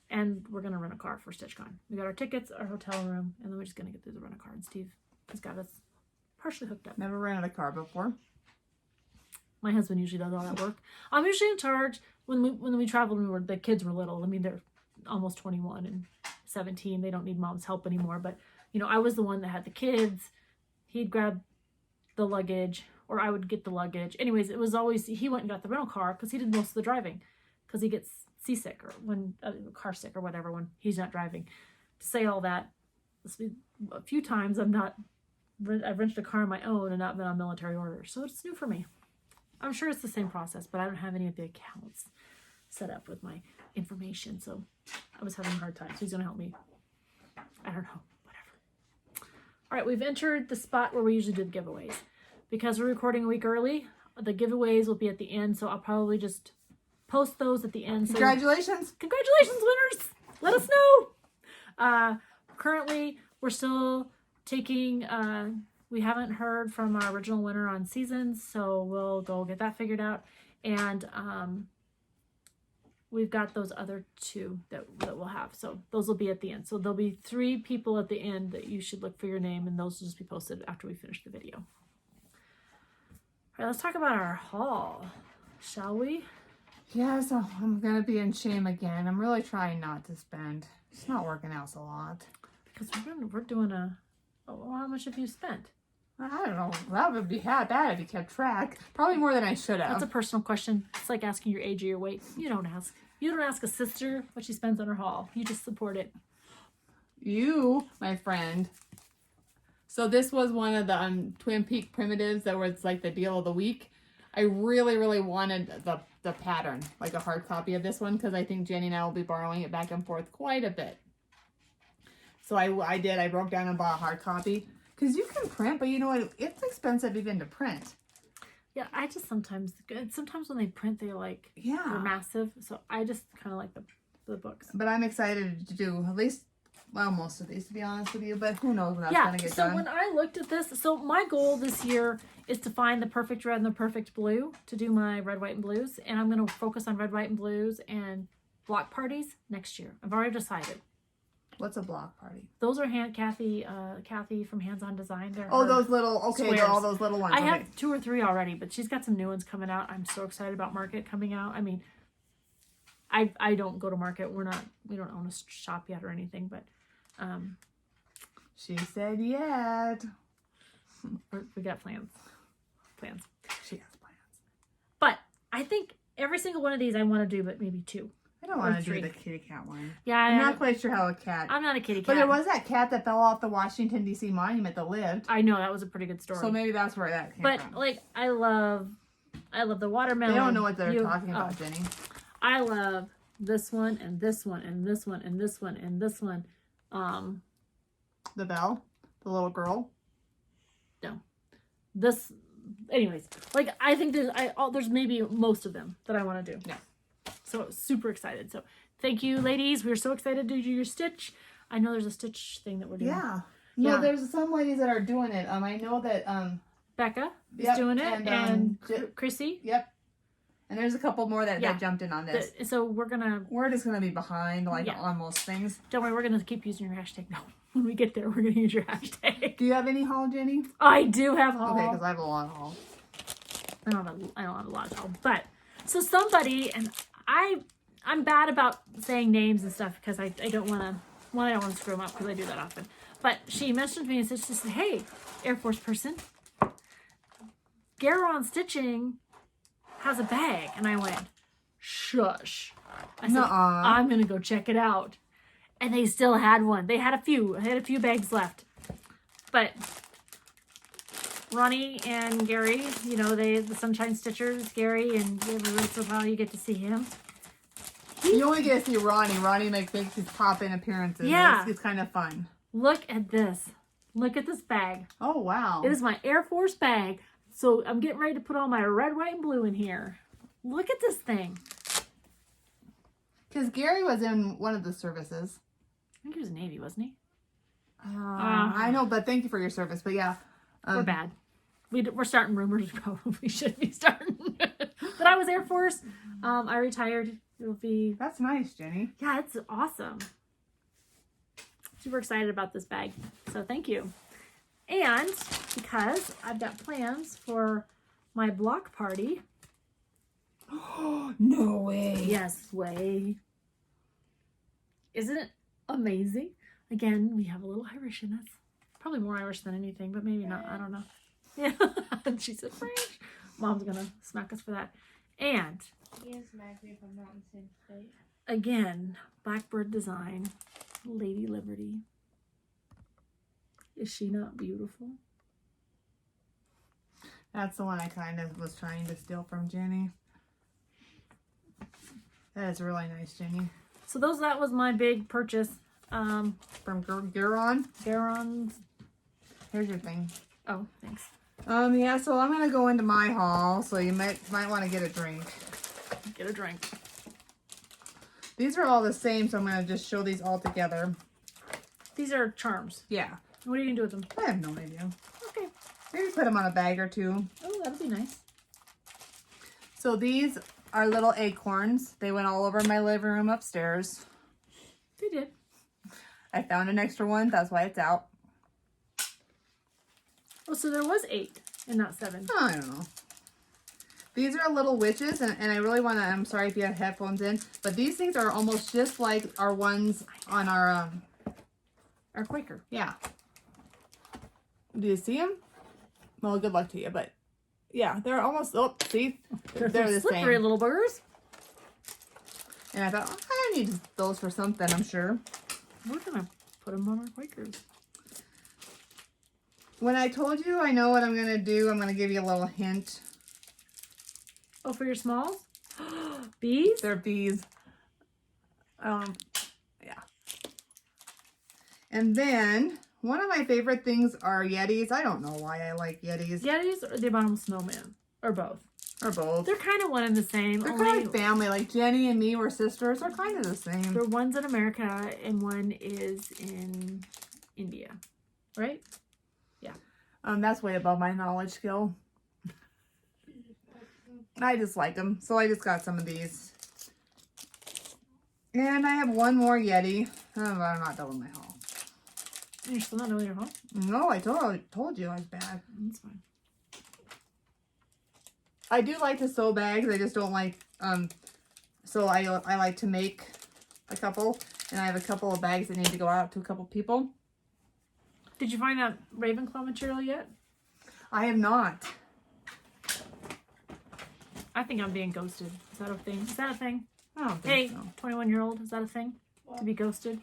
and we're going to rent a car for StitchCon. We got our tickets, our hotel room, and then we're just going to get through the rent a car. And Steve has got us partially hooked up. Never rented a car before. My husband usually does all that work. I'm usually in charge when we traveled when the kids were little. I mean, they're almost 21 and 17. They don't need mom's help anymore. But, I was the one that had the kids. He'd grab the luggage, or I would get the luggage. Anyways, it was always, he went and got the rental car because he did most of the driving, because he gets seasick or when car sick or whatever when he's not driving. To say all that, a few times I've rented a car on my own and not been on military orders. So it's new for me. I'm sure it's the same process, but I don't have any of the accounts set up with my information. So I was having a hard time. So he's going to help me. I don't know. Whatever. All right. We've entered the spot where we usually do the giveaways. because we're recording a week early, the giveaways will be at the end. So I'll probably just post those at the end. So Congratulations. Congratulations, winners. Let us know. Currently, we're still taking, we haven't heard from our original winner on seasons, so we'll go get that figured out. And we've got those other 2 that we'll have. So those will be at the end. So there'll be 3 people at the end that you should look for your name, and those will just be posted after we finish the video. All right, let's talk about our haul, shall we? Yeah, so I'm going to be in shame again. I'm really trying not to spend. It's not working out so lot. Because we're doing a, oh, how much have you spent? I don't know. That would be bad if you kept track. Probably more than I should have. That's a personal question. It's like asking your age or your weight. You don't ask. You don't ask a sister what she spends on her haul. You just support it. You, my friend. So this was one of the Twin Peak primitives that was like the deal of the week. I really, really wanted the pattern, like a hard copy of this one, because I think Jenny and I will be borrowing it back and forth quite a bit. So I did. I broke down and bought a hard copy. Because you can print, but you know what? It's expensive even to print. Yeah, I just sometimes when they print, they're like, they're massive. So I just kind of like the books. But I'm excited to do at least, well, most of these, to be honest with you. But who knows when that's going to get done. So when I looked at this, so my goal this year is to find the perfect red and the perfect blue to do my red, white, and blues. And I'm going to focus on red, white, and blues and block parties next year. I've already decided. What's a block party? Those are Kathy from Hands On Design. Oh, those little, okay, all those little ones. I have 2 or 3 already, but she's got some new ones coming out. I'm so excited about Market coming out. I mean, I don't go to Market. We don't own a shop yet or anything, but she said yet. We got plans. She has plans. But I think every single one of these I want to do, but maybe 2. I don't want to do the kitty cat one. Yeah, I'm not quite sure how a cat. I'm not a kitty cat. But there was that cat that fell off the Washington D.C. monument that lived. I know, that was a pretty good story. So maybe that's where that came from. But like, I love the watermelon. They don't know what they're talking about, Jenny. I love this one and this one and this one and this one and this one. The bell, the little girl. No, this. Anyways, like I think there's maybe most of them that I want to do. Yeah. So super excited. So thank you, ladies. We're so excited to do your stitch. I know there's a stitch thing that we're doing. Yeah. No, there's some ladies that are doing it. I know that Becca is doing it, and Chrissy. Yep. And there's a couple more that jumped in on this. So we're just gonna be behind on most things. Don't worry, we're gonna keep using your hashtag. No, when we get there, we're gonna use your hashtag. Do you have any haul, Jenny? I do have haul. Okay, because I have a lot of haul. I don't have a lot of haul, but so somebody, and I'm bad about saying names and stuff because I don't want to screw them up because I do that often. But she messaged me and said, she said, hey, Air Force person, Garon Stitching has a bag. And I went, shush. I said, I'm going to go check it out. And they still had one. They had a few. They had a few bags left. But Ronnie and Gary, you know, the Sunshine Stitchers, Gary, and every once in a while you get to see him. You only get to see Ronnie. Ronnie makes these pop-in appearances. Yeah. It's kind of fun. Look at this. Look at this bag. Oh, wow. It is my Air Force bag. So I'm getting ready to put all my red, white, and blue in here. Look at this thing. Because Gary was in one of the services. I think he was Navy, wasn't he? I know, but thank you for your service. But yeah. We're bad. We're starting rumors. We shouldn't be starting. But I was Air Force. I retired. It'll be... That's nice, Jenny. Yeah, it's awesome. Super excited about this bag. So thank you. And because I've got plans for my block party. No way. Yes, way. Isn't it amazing? Again, we have a little Irish in us. Probably more Irish than anything, but maybe not. I don't know. Yeah. And she said French. Mom's going to smack us for that. And He is smack me if I'm not in the same state. again, Blackbird Design, Lady Liberty. Is she not beautiful? That's the one I kind of was trying to steal from Jenny. That is really nice, Jenny. So that was my big purchase. From Garon. Garon's. Here's your thing. Oh, thanks. Yeah, so I'm gonna go into my haul, so you might want to get a drink. Get a drink. These are all the same, so I'm gonna just show these all together. These are charms. Yeah. What are you gonna do with them? I have no idea. Okay. Maybe put them on a bag or two. Oh, that would be nice. So these are little acorns. They went all over my living room upstairs. They did. I found an extra one. That's why it's out. Oh, so there was 8 and not 7. I don't know. These are little witches, and I really want to, I'm sorry if you have headphones in, but these things are almost just like our ones on our Quaker. yeah. Do you see them? Well, good luck to you, but yeah, they're almost, oh, see? They're the slippery same. little boogers. And I thought, oh, I need those for something, I'm sure. We're going to put them on our Quakers. When I told you I know what I'm going to do, I'm going to give you a little hint. Oh, for your smalls? Bees? They're bees. Yeah. And then, one of my favorite things are Yetis. I don't know why I like Yetis. Yetis or the Abominable Snowman? Or both? Or both. They're kind of one and the same. They're only kind of like family. Like Jenny and me were sisters. They're kind of the same. they're one's in America and one is in India. Right? That's way above my knowledge skill. I just like them. So I just got some of these. And I have one more Yeti. Oh, but I'm not done with my haul. You're still not doing your haul? No, I told you I was bad. That's fine. I do like to sew bags. I just don't like, so I like to make a couple. And I have a couple of bags that need to go out to a couple people. Did you find that Ravenclaw material yet? I have not. I think I'm being ghosted. Is that a thing? Is that a thing? I don't Hey, think so. 21-year-old, is that a thing? To be ghosted?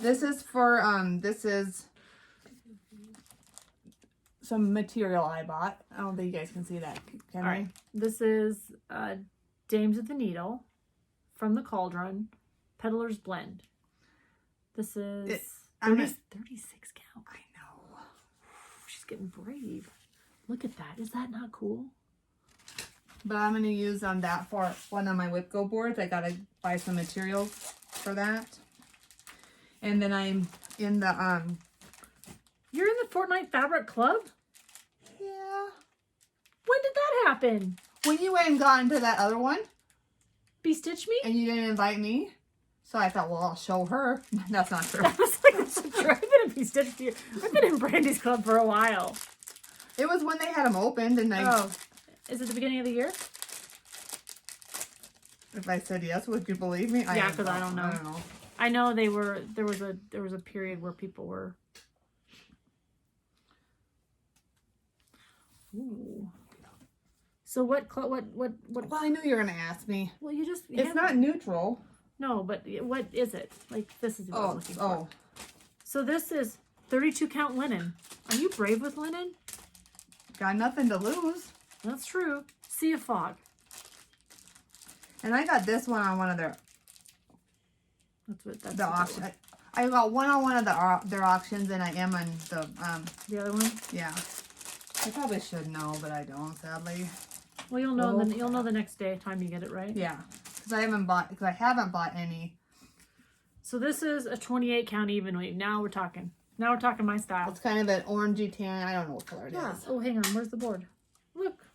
This is for, this is some material I bought. I don't think you guys can see that, can All right. This is Dames of the Needle from the Cauldron, Peddler's Blend. This is 36 count. I know. She's getting brave. Look at that. Is that not cool? But I'm going to use that for one of my WIPGO boards. I got to buy some materials for that. And then I'm in the, You're in the Fortnite Fabric Club? yeah. When did that happen? When you went and got into that other one, Be-stitch me? and you didn't invite me, so I thought, well, I'll show her. That's not true. I was like, that's not true. I've been in Be-stitch you. I've been in Brandy's Club for a while. It was when they had them opened, and Oh. Is it the beginning of the year? if I said yes, would you believe me? Yeah, because I don't know. I don't know. I know they were, there was a period where people were. Ooh. So what? Well, I knew you were going to ask me. Well, you just. It's not neutral. No, but what is it? Like, this is what I'm looking for. Oh. So this is 32 count linen. Are you brave with linen? Got nothing to lose. That's true. Sea of Fog. And I got this one on one of their That's the auction. I got one on one of their auctions, and I am on the other one. yeah. I probably should know, but I don't, sadly. Well, you'll know. You'll know the next day, time you get it right. Yeah, because I haven't bought any. So this is a 28 count even weave. Now we're talking. Now we're talking my style. It's kind of an orangey tan. I don't know what color it is. Oh, hang on. Where's the board? Look.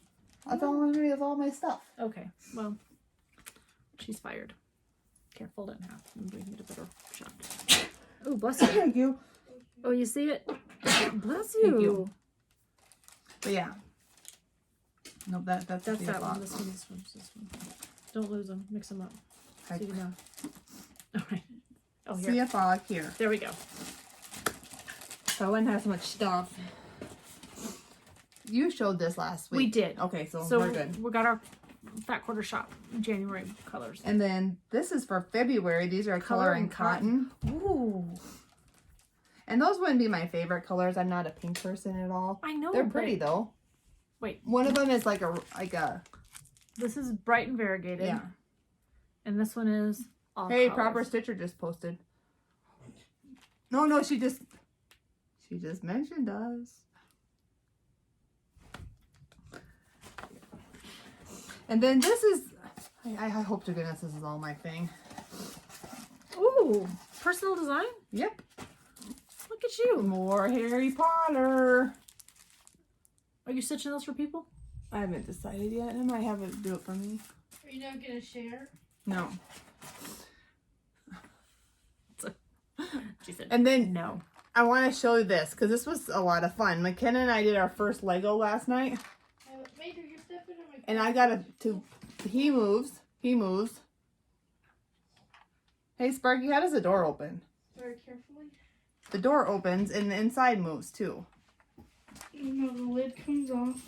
That's all my stuff. Okay. Well, she's fired. Careful, it in half. I'm bringing it a better shot. Oh, bless you. Thank you. Oh, you see it? Bless you. Thank you. But yeah. Nope, that's that one. This one. This one. Don't lose them. Mix them up. So you know. All right. Oh, here. See a fog here. There we go. So I wouldn't have so much stuff. You showed this last week. We did. Okay, so we're good. We got our Fat Quarter Shop January colors. And then this is for February. These are color and cotton. Ooh. And those wouldn't be my favorite colors. I'm not a pink person at all. I know. They're pretty though. Wait. One of them is like a. This is bright and variegated. Yeah. And this one is all Hey, colors. Proper Stitcher just posted. No, she just mentioned us. And then this is, I hope to goodness this is all my thing. Ooh, personal design? Yep. Look at you. More Harry Potter. Are you stitching those for people? I haven't decided yet. I might have it do it for me. Are you not gonna share? No. She said, And then no. I want to show you this because this was a lot of fun. McKenna and I did our first Lego last night. Major, you're stepping on my And I got to, he moves. Hey Sparky, how does the door open? very carefully. The door opens and the inside moves too. No, the lid comes off.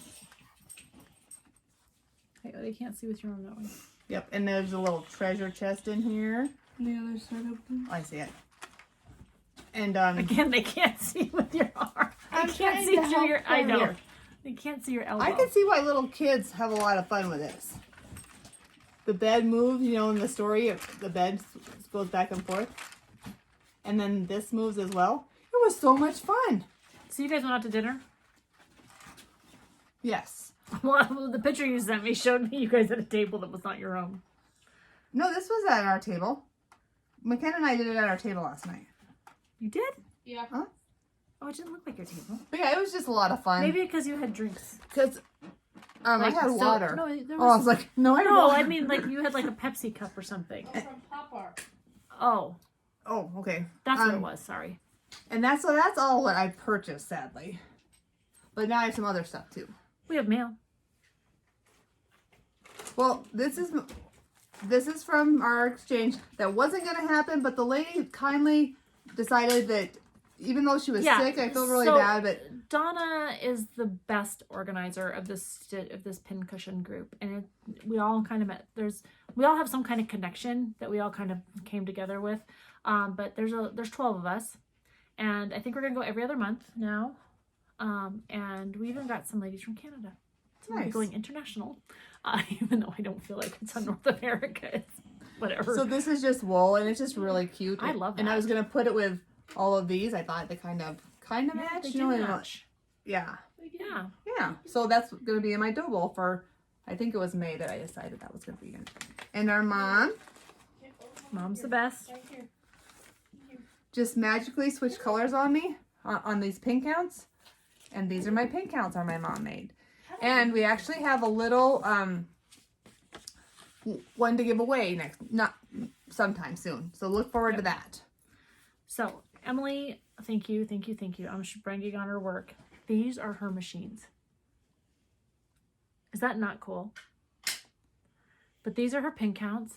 Hey, they can't see with your arm that way. Yep, and there's a little treasure chest in here. The other side open. I see it. And Again, they can't see with your arm. They I'm can't trying see to through help your. I them know. here. They can't see your elbow. I can see why little kids have a lot of fun with this. The bed moves, you know, in the story, the bed goes back and forth. And then this moves as well. It was so much fun. So you guys went out to dinner? Yes. Well, the picture you sent me showed me you guys at a table that was not your own. No, this was at our table. McKenna and I did it at our table last night. You did? Yeah. Huh? Oh, it didn't look like your table. But yeah, it was just a lot of fun. Maybe because you had drinks. Because Like, I had so- water. No, there Oh, I was was. like, no, I don't No, know. I mean like you had like a Pepsi cup or something. Oh, from Pop Art. Oh, Oh, okay. that's what it was. Sorry. And that's all what I purchased, sadly. But now I have some other stuff too. We have mail. Well, this is from our exchange that wasn't going to happen, but the lady kindly decided that even though she was sick, I feel really so bad, but Donna is the best organizer of this pincushion group, and we all kind of met. We all have some kind of connection that we all kind of came together with. But there's 12 of us, and I think we're gonna go every other month now. And we even got some ladies from Canada, so we're Nice. going international. Even though I don't feel like it's on North America, it's whatever. so this is just wool, and it's just really cute. I love And I that. was going to put it with all of these. I thought they kind of yeah, match. they you do know, and match. yeah. Yeah. Yeah. So that's going to be in my double for, I think it was May that I decided that was going to be in. And our mom Mom's the best. Right here. just magically switched colors on me on these pin counts. And these are my pin counts our mom made. And we actually have a little one to give away not sometime soon. So look forward to that. So Emily, thank you. I'm bragging on her work. These are her machines. Is that not cool? But these are her pin counts.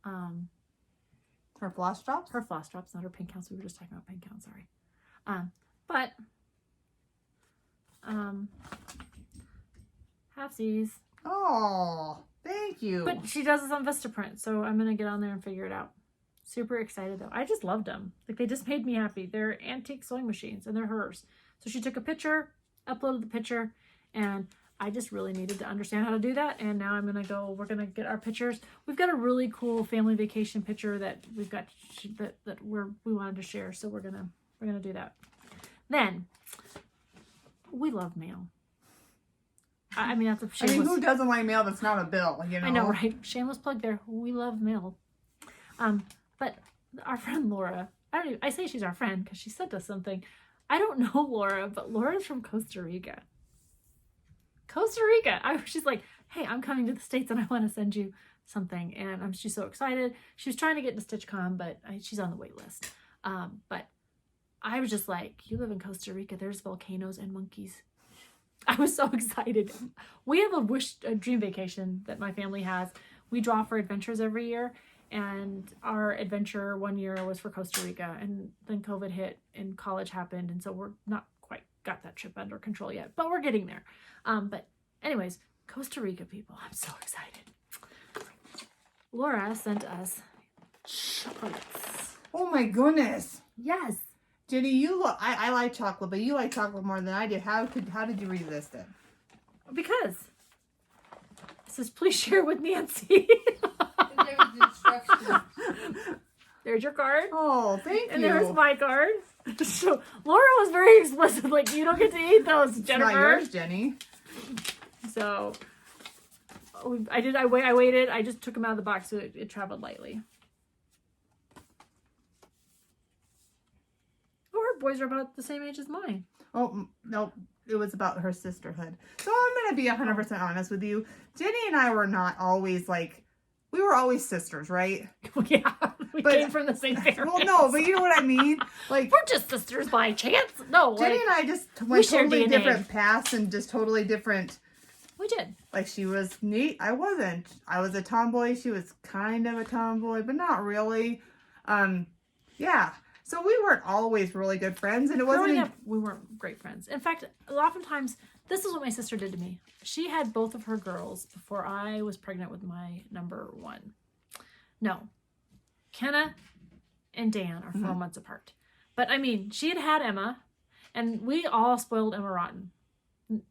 Her floss drops. Her floss drops, not her pin counts. We were just talking about pin counts, sorry. But halfsies. Oh, thank you. But she does this on Vistaprint, so I'm gonna get on there and figure it out. Super excited though. I just loved them. Like they just made me happy. They're antique sewing machines and they're hers. So she took a picture, uploaded the picture, and I just really needed to understand how to do that. And now we're gonna get our pictures. We've got a really cool family vacation picture that we've got that we wanted to share. So we're gonna do that. Then we love mail. I mean, that's a shameless. who doesn't like mail that's not a bill, you know? I know, right? Shameless plug there. We love mail. But our friend Laura, I say she's our friend because she sent us something. I don't know Laura, but Laura's from Costa Rica. She's like, hey, I'm coming to the States and I want to send you something. And she's so excited. She was trying to get into StitchCon, but she's on the wait list. But I was just like, you live in Costa Rica. There's volcanoes and monkeys. I was so excited. We have a dream vacation that my family has. We draw for adventures every year. And our adventure one year was for Costa Rica. And then COVID hit and college happened. And so we're not quite got that trip under control yet. But we're getting there. But anyways, Costa Rica people. I'm so excited. Laura sent us chocolates. Oh my goodness. Yes. Jenny, I like chocolate, but you like chocolate more than I did. How did you resist it? Because it says, please share with Nancy. There was the instructions. There's your card. Oh, thank you. And there's my card. So Laura was very explicit, like, you don't get to eat those, It's Jennifer. not yours, Jenny. So, I waited. I just took them out of the box so it traveled lightly. Oh, her boys are about the same age as mine. Oh, no, it was about her sisterhood. So I'm going to be 100% honest with you. Jenny and I were not always like, we were always sisters, right? Yeah, we came from the same parents. Well, no, but you know what I mean? Like, we're just sisters by chance. No, Jenny like, and I just went share totally DNA. different paths and just totally different. we did. Like, she was neat. I wasn't. I was a tomboy. She was kind of a tomboy, but not really. Yeah. So we weren't always really good friends, and it wasn't. Growing up, we weren't great friends. In fact, oftentimes, this is what my sister did to me. She had both of her girls before I was pregnant with my number one. No, Kenna and Dan are 4 months apart. But I mean, she had Emma, and we all spoiled Emma rotten.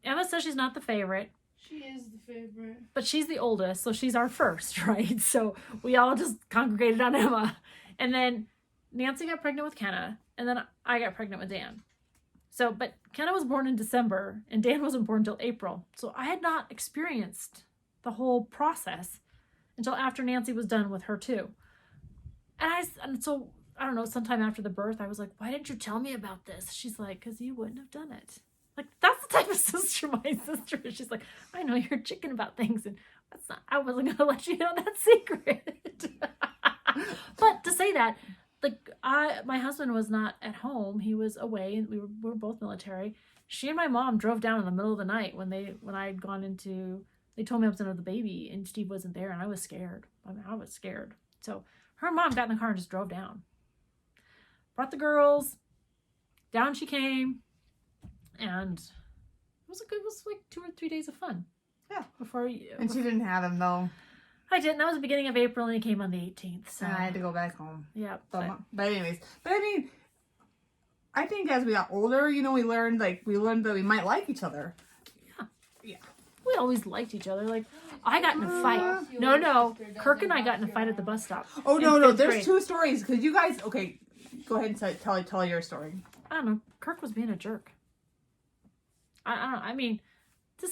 Emma says she's not the favorite. She is the favorite. But she's the oldest, so she's our first, right? So we all just congregated on Emma. And then Nancy got pregnant with Kenna, and then I got pregnant with Dan. So, but Kenna was born in December, and Dan wasn't born until April. So I had not experienced the whole process until after Nancy was done with her too. And so, I don't know, sometime after the birth, I was like, why didn't you tell me about this? She's like, because you wouldn't have done it. Like, that's the type of sister my sister is. She's like, I know you're chicken about things, and that's not, I wasn't going to let you know that secret. But to say that, like, my husband was not at home. He was away, and we were both military. She and my mom drove down in the middle of the night when I had gone into, they told me I was going to have the baby, and Steve wasn't there, and I was scared. I mean, I was scared. So her mom got in the car and just drove down. Brought the girls. Down she came. And it was like 2 or 3 days of fun. Yeah. And she didn't have him, though. I didn't. That was the beginning of April, and he came on the 18th. So And I had to go back home. Yeah. But anyways. But I mean, I think as we got older, you know, we learned that we might like each other. Yeah. We always liked each other. Like, I got in a fight. No. Kirk and I got in a fight at the bus stop. Oh, in no. fifth There's grade. 2 stories. Because you guys, okay, go ahead and tell your story. I don't know. Kirk was being a jerk. I don't know. I mean,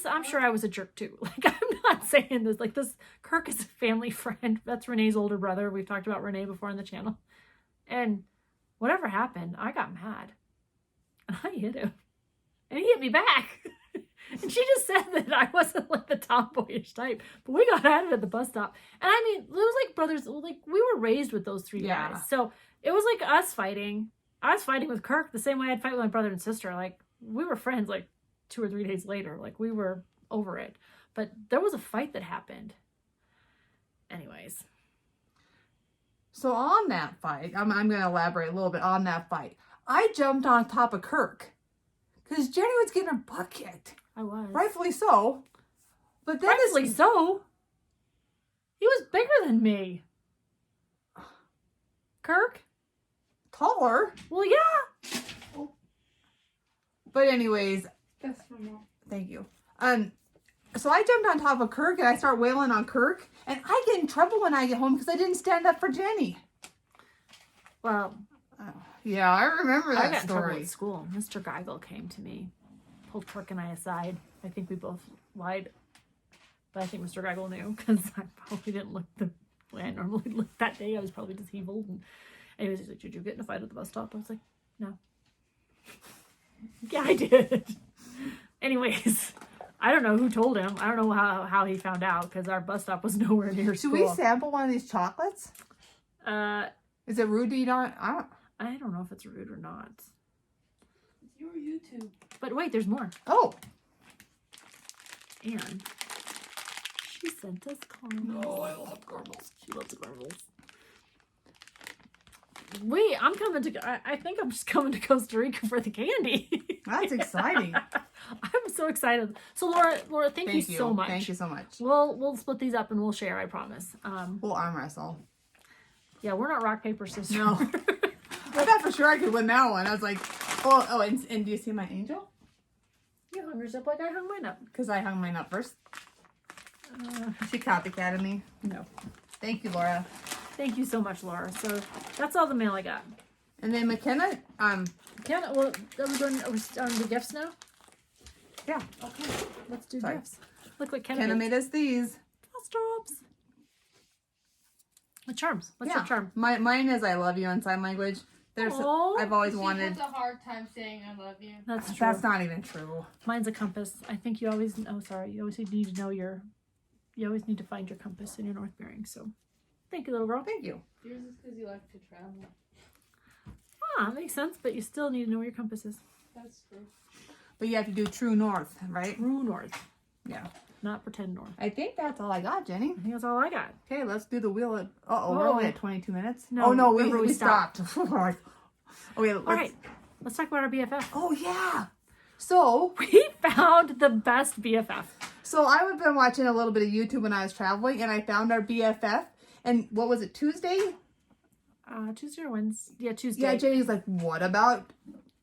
I'm sure I was a jerk too. Like, I'm not saying this. Like, this Kirk is a family friend. That's Renee's older brother. We've talked about Renee before on the channel. And whatever happened, I got mad. And I hit him. And he hit me back. And she just said that I wasn't like the tomboyish type. But we got at it at the bus stop. And I mean, it was like brothers. Like, we were raised with those 3 guys. So it was like us fighting. I was fighting with Kirk the same way I'd fight with my brother and sister. Like, we were friends like 2 or 3 days later. Like, we were over it. But there was a fight that happened. Anyways. So on that fight, I'm going to elaborate a little bit on that fight. I jumped on top of Kirk. Because Jenny was getting her butt kicked. I was. Rightfully so. But then Rightfully so. He was bigger than me. Kirk? Taller. Well, yeah. But anyways, That's my mom. thank you. So I jumped on top of Kirk and I start wailing on Kirk, and I get in trouble when I get home because I didn't stand up for Jenny. Well, yeah, I remember that I got in trouble story. at school. Mr. Geigel came to me, pulled Kirk and I aside. I think we both lied, but I think Mr. Geigel knew because I probably didn't look the way I normally look that day. I was probably disheveled. And anyways, he's like, "Did you get in a fight at the bus stop?" I was like, "No." Yeah, I did. Anyways, I don't know who told him. I don't know how he found out because our bus stop was nowhere near school. Should we sample one of these chocolates? Is it rude to eat on? I don't know if it's rude or not. It's your YouTube. But wait, there's more. Oh. And she sent us caramels. Oh, I love caramels. She loves caramels. I'm coming to, I think I'm just coming to Costa Rica for the candy. That's exciting. I'm so excited. So Laura, thank you so much. Thank you so much. We'll split these up and we'll share, I promise. We'll arm wrestle. Yeah, we're not rock, paper, scissors. No. I thought for sure I could win that one. I was like, oh, and do you see my angel? You hung yours up like I hung mine up. Because I hung mine up first. She copycatted me. No. Thank you, Laura. Thank you so much, Laura. So that's all the mail I got. And then McKenna, Well, are we going on the gifts now? yeah. Okay, let's do Sorry. gifts. Look what Kenna made us these. It charms. What's Yeah. your charm? Mine is I love you in sign language. Oh. I've always She wanted. has a hard time saying I love you. That's true. That's not even true. Mine's a compass. I think you always. Oh, sorry. You always need to know your. You always need to find your compass and your north bearing. So, thank you, little girl. Thank you. Yours is because you like to travel. Ah, that makes sense. But you still need to know where your compass is. That's true. But you have to do true north, right? True north, Yeah. not pretend north. I think that's all I got, Jenny. I think that's all I got. Okay, let's do the wheel. We're only at 22 minutes. No, oh no, remember we we stopped. Okay, All right, let's talk about our BFF. Oh yeah. So We found the best BFF. I've been watching a little bit of YouTube when I was traveling, and I found our BFF. And what was it, Tuesday? Tuesday or Wednesday? Yeah, Tuesday. Yeah, Jenny's like, what about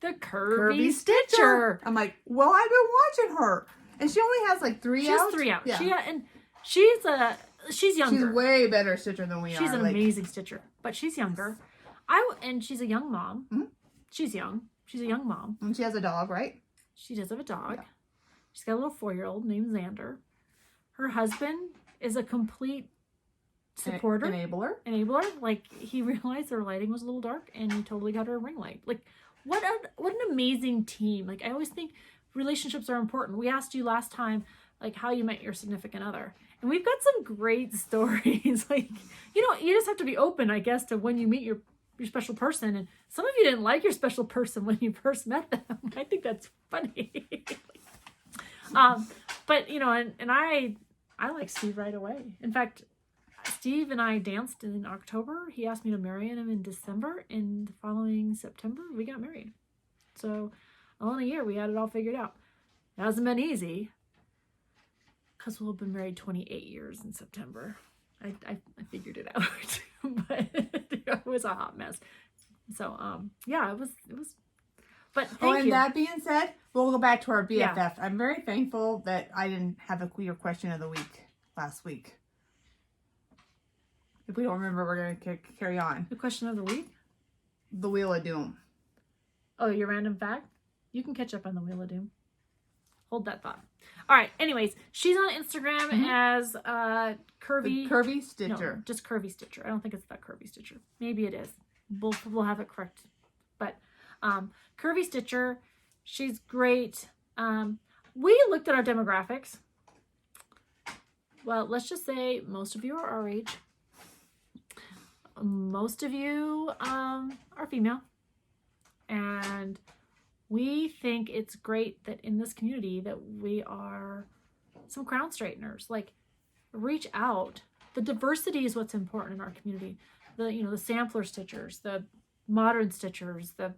the Curvy Stitcher. I'm like, well, I've been watching her, and she only has like 3 She out. has 3 out. Yeah. She's younger. She's way better stitcher than we are. She's an like, amazing stitcher, but she's younger. And she's a young mom. Mhm. She's young. She's a young mom. And she has a dog, right? She does have a dog. Yeah. She's got a little 4-year-old named Xander. Her husband is a complete supporter. Enabler. Enabler. Like, he realized her lighting was a little dark and he totally got her a ring light. Like, what an amazing team. Like, I always think relationships are important. We asked you last time, like, how you met your significant other. And we've got some great stories. Like, you just have to be open, I guess, to when you meet your special person. And some of you didn't like your special person when you first met them. I think that's funny. But, and I like Steve right away. In fact, Steve and I danced in October. He asked me to marry him in December. And the following September, we got married. So, all in a year, we had it all figured out. It hasn't been easy, because we'll have been married 28 years in September. I figured it out, but it was a hot mess. So, yeah, it was. But thank you. That being said, we'll go back to our BFF. Yeah. I'm very thankful that I didn't have a queer question of the week last week. If we don't remember, we're going to carry on. The question of the week? The Wheel of Doom. Oh, your random fact? You can catch up on the Wheel of Doom. Hold that thought. All right. Anyways, she's on Instagram as Curvy. The Curvy Stitcher. No, just Curvy Stitcher. I don't think it's that Curvy Stitcher. Maybe it is. We'll have it correct. But Curvy Stitcher, she's great. We looked at our demographics. Well, let's just say most of you are our age. Most of you are female. And we think it's great that in this community that we are some crown straighteners. Like, reach out. The diversity is what's important in our community. The sampler stitchers, the modern stitchers, the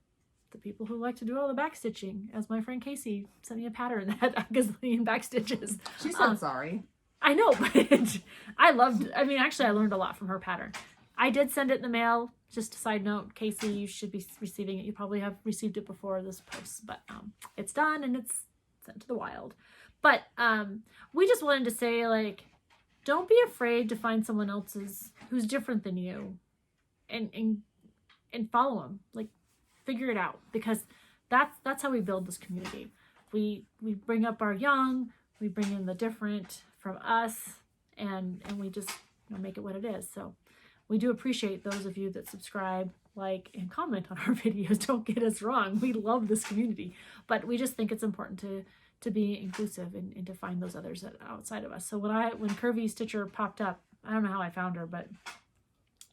people who like to do all the back stitching. As my friend Casey sent me a pattern that had a gazillion back stitches. She said sorry. I know, but I learned a lot from her pattern. I did send it in the mail. Just a side note, Casey, you should be receiving it. You probably have received it before this post, but it's done and it's sent to the wild. But we just wanted to say, like, don't be afraid to find someone else's who's different than you, and follow them. Like, figure it out, because that's how we build this community. We bring up our young, we bring in the different from us, and we just make it what it is. So we do appreciate those of you that subscribe, like, and comment on our videos. Don't get us wrong. We love this community, but we just think it's important to be inclusive and to find those others outside of us. So when Curvy Stitcher popped up, I don't know how I found her, but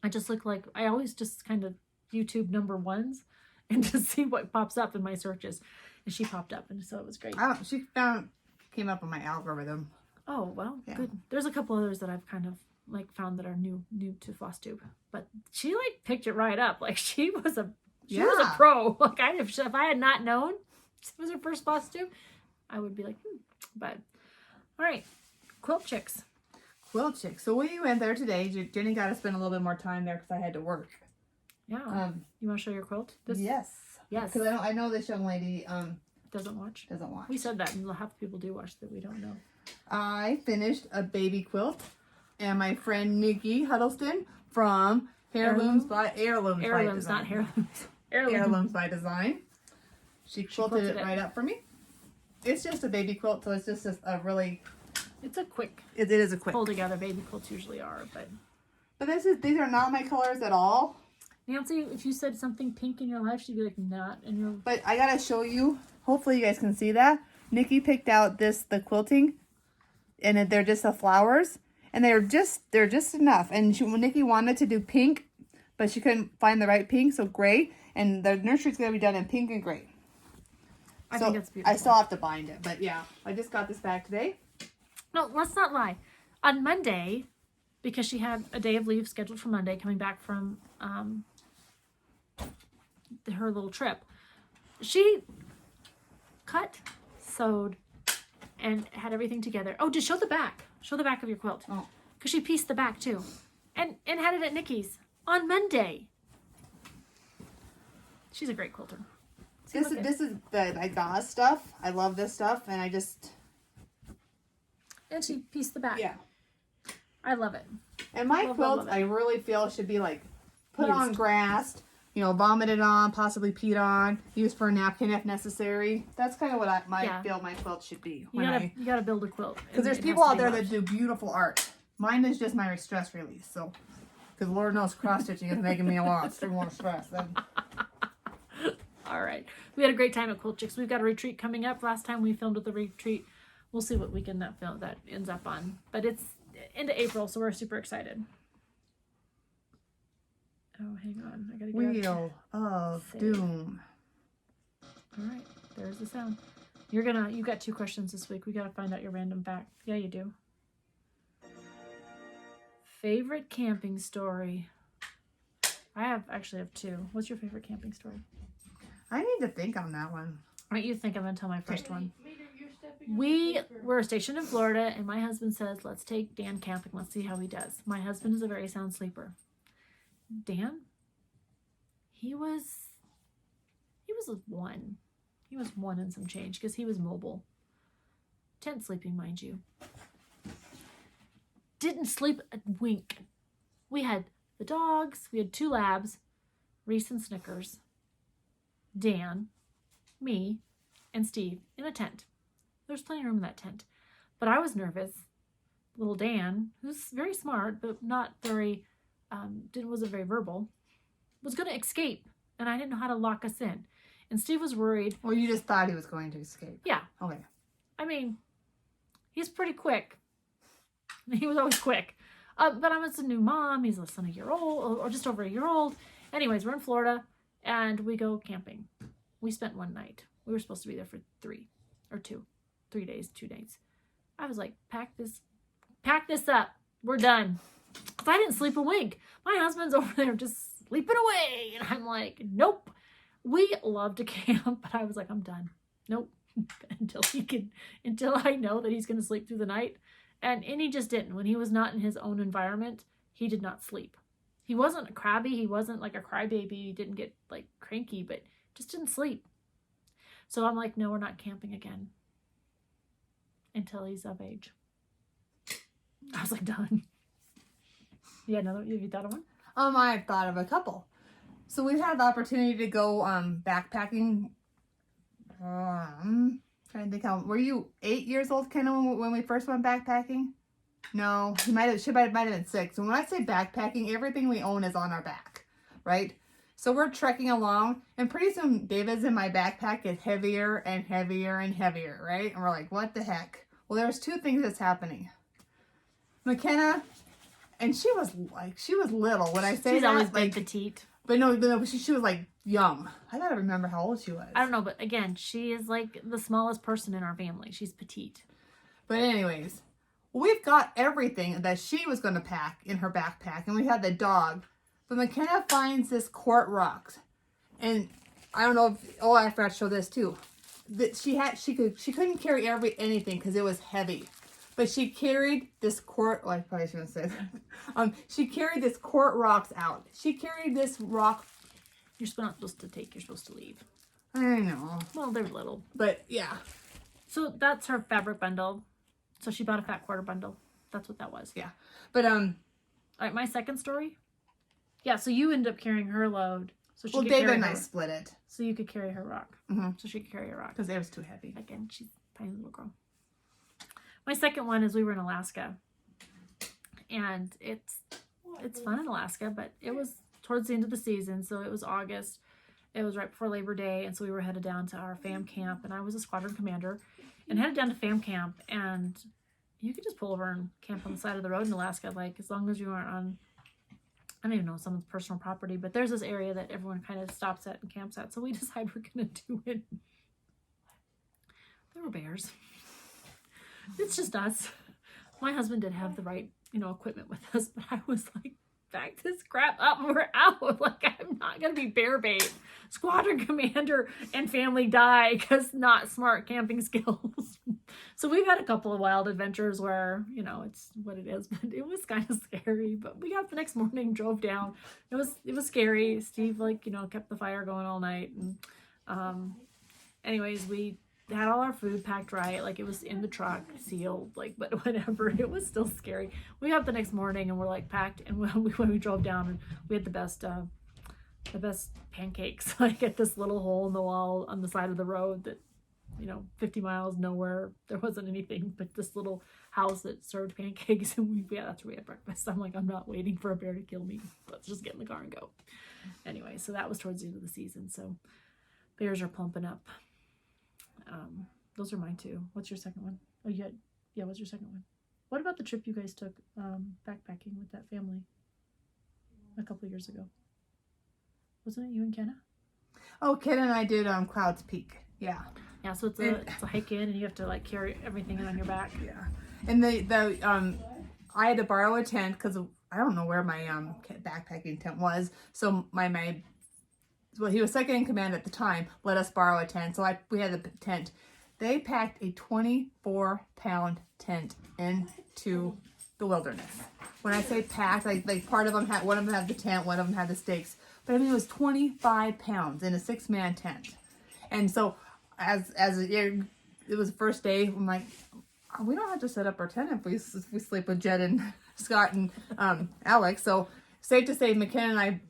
I just looked like, I always just kind of YouTube number ones and to see what pops up in my searches. And she popped up, and so it was great. She came up on my algorithm. Oh, well, Yeah. good. There's a couple others that I've kind of found that are new to FlossTube, but she picked it right up. Like, she was a pro. Like, if I had not known it was her first FlossTube, I would be like, But all right, Quilt Chicks. Quilt Chick. So we went there today. Jenny got to spend a little bit more time there because I had to work. Yeah. You want to show your quilt? Yes. Yes. Because I know this young lady Doesn't watch. We said that, and half the people do watch that we don't know. I finished a baby quilt, and my friend Nikki Huddleston from Heirlooms by Heirlooms, Design. not heirlooms. Heirlooms by Design. She quilted it right up for me. It's just a baby quilt, so it's just a really. It's a quick. It is a quick. Pull together. Baby quilts usually are, but But these are not my colors at all. Nancy, if you said something pink in your life, she'd be like, not. And you're... But I gotta show you. Hopefully you guys can see that. Nikki picked out the quilting, and they're just the flowers, and they're just enough. And Nikki wanted to do pink, but she couldn't find the right pink, so gray. And the nursery's gonna be done in pink and gray. I think it's beautiful. I still have to bind it, but yeah, I just got this back today. No, let's not lie. On Monday, because she had a day of leave scheduled for Monday, coming back from her little trip, she cut, sewed, and had everything together. Oh, just show the back. Show the back of your quilt. Oh. Because she pieced the back too. And had it at Nikki's on Monday. She's a great quilter. See, This is the gauze stuff. I love this stuff, and I just... And she pieced the back. Yeah. I love it. And my Love, quilts, love it. I really feel should be like put on Used. grass, vomited on, possibly peed on, used for a napkin if necessary. That's kind of what I feel my quilt should be. You gotta build a quilt. Because there's people out there that do beautiful art. Mine is just my stress release. So, because Lord knows cross stitching is making me a lot more stress. All right. We had a great time at Quilt Chicks. We've got a retreat coming up. Last time we filmed at the retreat. We'll see what weekend that ends up on. But it's into April, so we're super excited. Oh, hang on. I gotta get Wheel of Doom. All right. There's the sound. You've got 2 questions this week. We gotta find out your random fact. Yeah, you do. Favorite camping story. I actually have 2. What's your favorite camping story? I need to think on that one. All right, you think I'm gonna tell my first one. You're stepping on We the paper. were stationed in Florida, and my husband says, let's take Dan camping. Let's see how he does. My husband is a very sound sleeper. Dan, he was a 1. He was 1 and some change because he was mobile. Tent sleeping, mind you. Didn't sleep a wink. We had the dogs. We had 2 labs, Reese and Snickers, Dan, me, and Steve in a tent. There's plenty of room in that tent. But I was nervous. Little Dan, who's very smart, but not very, wasn't very verbal, was going to escape. And I didn't know how to lock us in. And Steve was worried. Well, you just thought he was going to escape. Yeah. Okay. I mean, he's pretty quick. He was always quick. But I was a new mom. He's less than a year old, or just over a year old. Anyways, we're in Florida, and we go camping. We spent 1 night. We were supposed to be there for 3 days, 2 days. I was like, pack this up. We're done. Because I didn't sleep a wink. My husband's over there just sleeping away. And I'm like, nope. We love to camp, but I was like, I'm done. Nope. until I know that he's going to sleep through the night. And he just didn't. When he was not in his own environment, he did not sleep. He wasn't crabby. He wasn't like a crybaby. He didn't get like cranky, but just didn't sleep. So I'm like, no, we're not camping again until he's of age. I was like, done. Yeah, have you thought of one? I've thought of a couple. So we've had the opportunity to go backpacking. Trying to think how. Were you 8 years old, Kenna, when we first went backpacking? No, she might have been 6. And when I say backpacking, everything we own is on our back, right? So we're trekking along, and pretty soon David's in my backpack is heavier and heavier and heavier, right? And we're like, what the heck? Well, there's 2 things that's happening. McKenna, and she was little. When I say She's that, always been like, petite. but no, she was like young. I gotta remember how old she was. I don't know, but again, she is like the smallest person in our family. She's petite. But anyways, we've got everything that she was going to pack in her backpack, and we had the dog. But McKenna finds this quart rocks, and I don't know if I forgot to show this too. That she couldn't carry anything because it was heavy. But she carried this quart. Oh, I probably shouldn't say that. She carried this quart rocks out. She carried this rock. You're not supposed to take. You're supposed to leave. I know. Well, they're little. But yeah. So that's her fabric bundle. So she bought a fat quarter bundle. That's what that was. Yeah. But All right, my second story. Yeah. So you end up carrying her load. So she could David carry and her, I split it. So you could carry her rock. Mm-hmm. So she could carry a rock. Because it was too heavy. Again, she's a tiny little girl. My second one is we were in Alaska. And it's it's fun in Alaska, but it was towards the end of the season, so it was August. It was right before Labor Day, and so we were headed down to our fam camp, and I was a squadron commander, and headed down to fam camp, and you could just pull over and camp on the side of the road in Alaska, like as long as you aren't on, I don't even know, someone's personal property, but there's this area that everyone kind of stops at and camps at, so we decided we're gonna do it. There were bears. It's just us. My husband did have the right, equipment with us, but I was like, back this crap up and we're out. Like, I'm not gonna be bear bait. Squadron commander and family die because not smart camping skills. So we've had a couple of wild adventures where, it's what it is, but it was kind of scary. But we got up the next morning, drove down. It was scary. Steve, kept the fire going all night. And anyways, we had all our food packed right, like it was in the truck, sealed, but whatever. It was still scary. We got up the next morning and we're like packed, and when we drove down, and we had the best pancakes, like at this little hole in the wall on the side of the road that 50 miles nowhere, there wasn't anything but this little house that served pancakes, and that's where we had breakfast. I'm like, I'm not waiting for a bear to kill me. Let's just get in the car and go. Anyway, so that was towards the end of the season. So bears are plumping up. Those are mine too. What's your second one? Oh, yeah, what's your second one? What about the trip you guys took backpacking with that family a couple of years ago? Wasn't it you and Kenna? Oh, Ken and I did Clouds Peak. Yeah. Yeah, so it's a hike in, and you have to carry everything in on your back. Yeah. And I had to borrow a tent because I don't know where my backpacking tent was. So he was second in command at the time, let us borrow a tent. So we had a tent. They packed a 24-pound tent into the wilderness. When I say packed, like one of them had the tent, one of them had the stakes. But I mean, it was 25 pounds in a 6-man tent. And so as it was the first day, I'm like, we don't have to set up our tent if we sleep with Jed and Scott and Alex. So safe to say, McKenna and I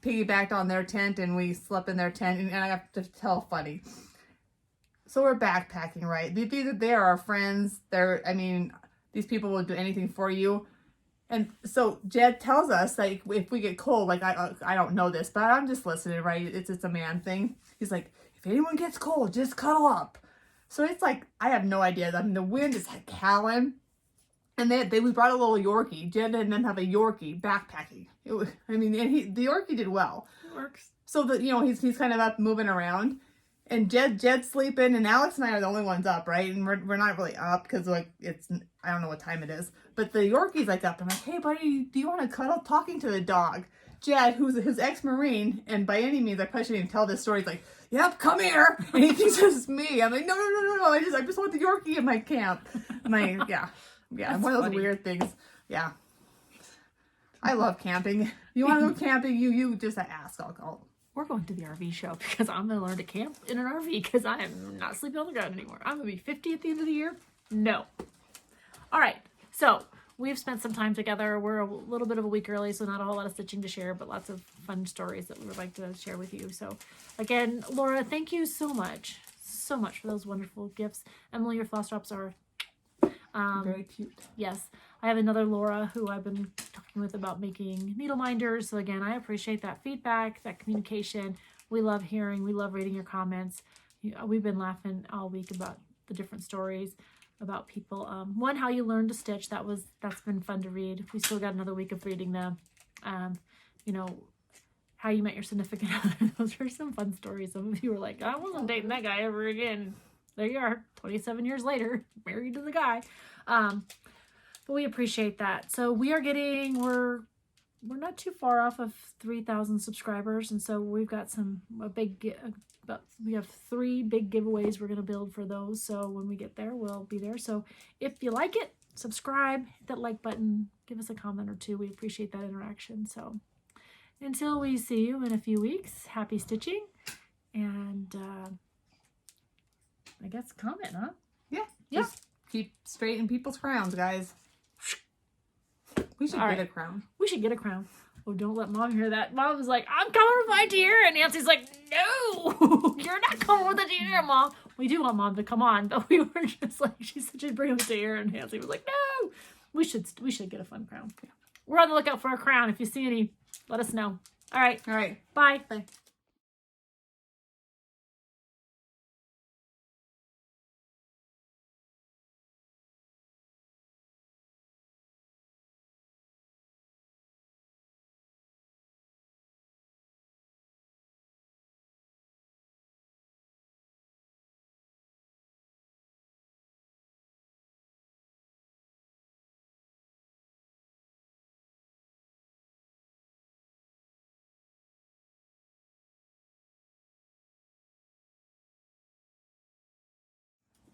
piggybacked on their tent, and we slept in their tent. And I have to tell funny. So we're backpacking, right? They are our friends. These people will do anything for you. And so Jed tells us, like, if we get cold, like, I don't know this, but I'm just listening, right? It's a man thing. He's like, if anyone gets cold, just cuddle up. So it's like, I have no idea. I mean, the wind is like howling. And we brought a little Yorkie. Jed didn't have a Yorkie backpacking. The Yorkie did well. It works. So he's kind of up moving around. And Jed's sleeping, and Alex and I are the only ones up, right? And we're not really up because I don't know what time it is. But the Yorkie's up. I'm like, hey buddy, do you want to cuddle? Talking to the dog. Jed, who's his ex-Marine, and by any means I probably shouldn't even tell this story. He's like, yep, come here. And he thinks it's me. I'm like, no. I just want the Yorkie in my camp. Yeah, That's one of those funny. weird things. Yeah. I love camping. You want to go camping, you just ask. We're going to the RV show because I'm going to learn to camp in an RV because I am not sleeping on the ground anymore. I'm going to be 50 at the end of the year. No. All right. So we've spent some time together. We're a little bit of a week early, so not a whole lot of stitching to share, but lots of fun stories that we would like to share with you. So again, Laura, thank you so much for those wonderful gifts. Emily, your floss drops are very cute. Yes. I have another Laura who I've been talking with about making needle minders. So again, I appreciate that feedback, that communication. We love we love reading your comments. We've been laughing all week about the different stories about people. One, how you learned to stitch. That's been fun to read. We still got another week of reading them. How you met your significant other. Those are some fun stories. Some of you were like, I wasn't dating that guy ever again. There you are, 27 years later, married to the guy. But we appreciate that. So we're not too far off of 3,000 subscribers, and so we've got we have 3 big giveaways we're going to build for those. So when we get there, we'll be there. So if you like it, subscribe, hit that like button, give us a comment or 2. We appreciate that interaction. So until we see you in a few weeks, happy stitching, and I guess comment, huh? Yeah. Yeah. Just keep straightening people's crowns, guys. We should get a crown. We should get a crown. Oh, don't let Mom hear that. Mom was like, I'm coming with my tiara. And Nancy's like, no, you're not coming with a tiara, Mom. We do want Mom to come on, but we were just like, she said she'd bring us a tiara. And Nancy was like, no. We should get a fun crown. we're on the lookout for a crown. If you see any, let us know. All right. All right. Bye. Bye.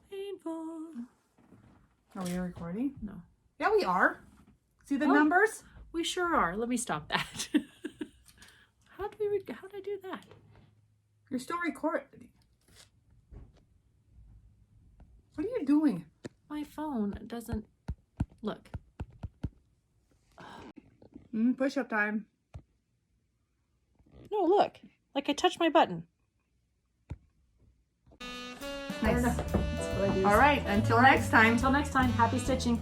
Painful. Are we recording? No. Yeah, we are. See the Oh. numbers? We sure are. Let me stop that. How did I do that? You're still recording. What are you doing? My phone doesn't look. Push-up time. No, look. Like I touched my button. Nice. That's what I do. All right. Until next time. Until next time, happy stitching.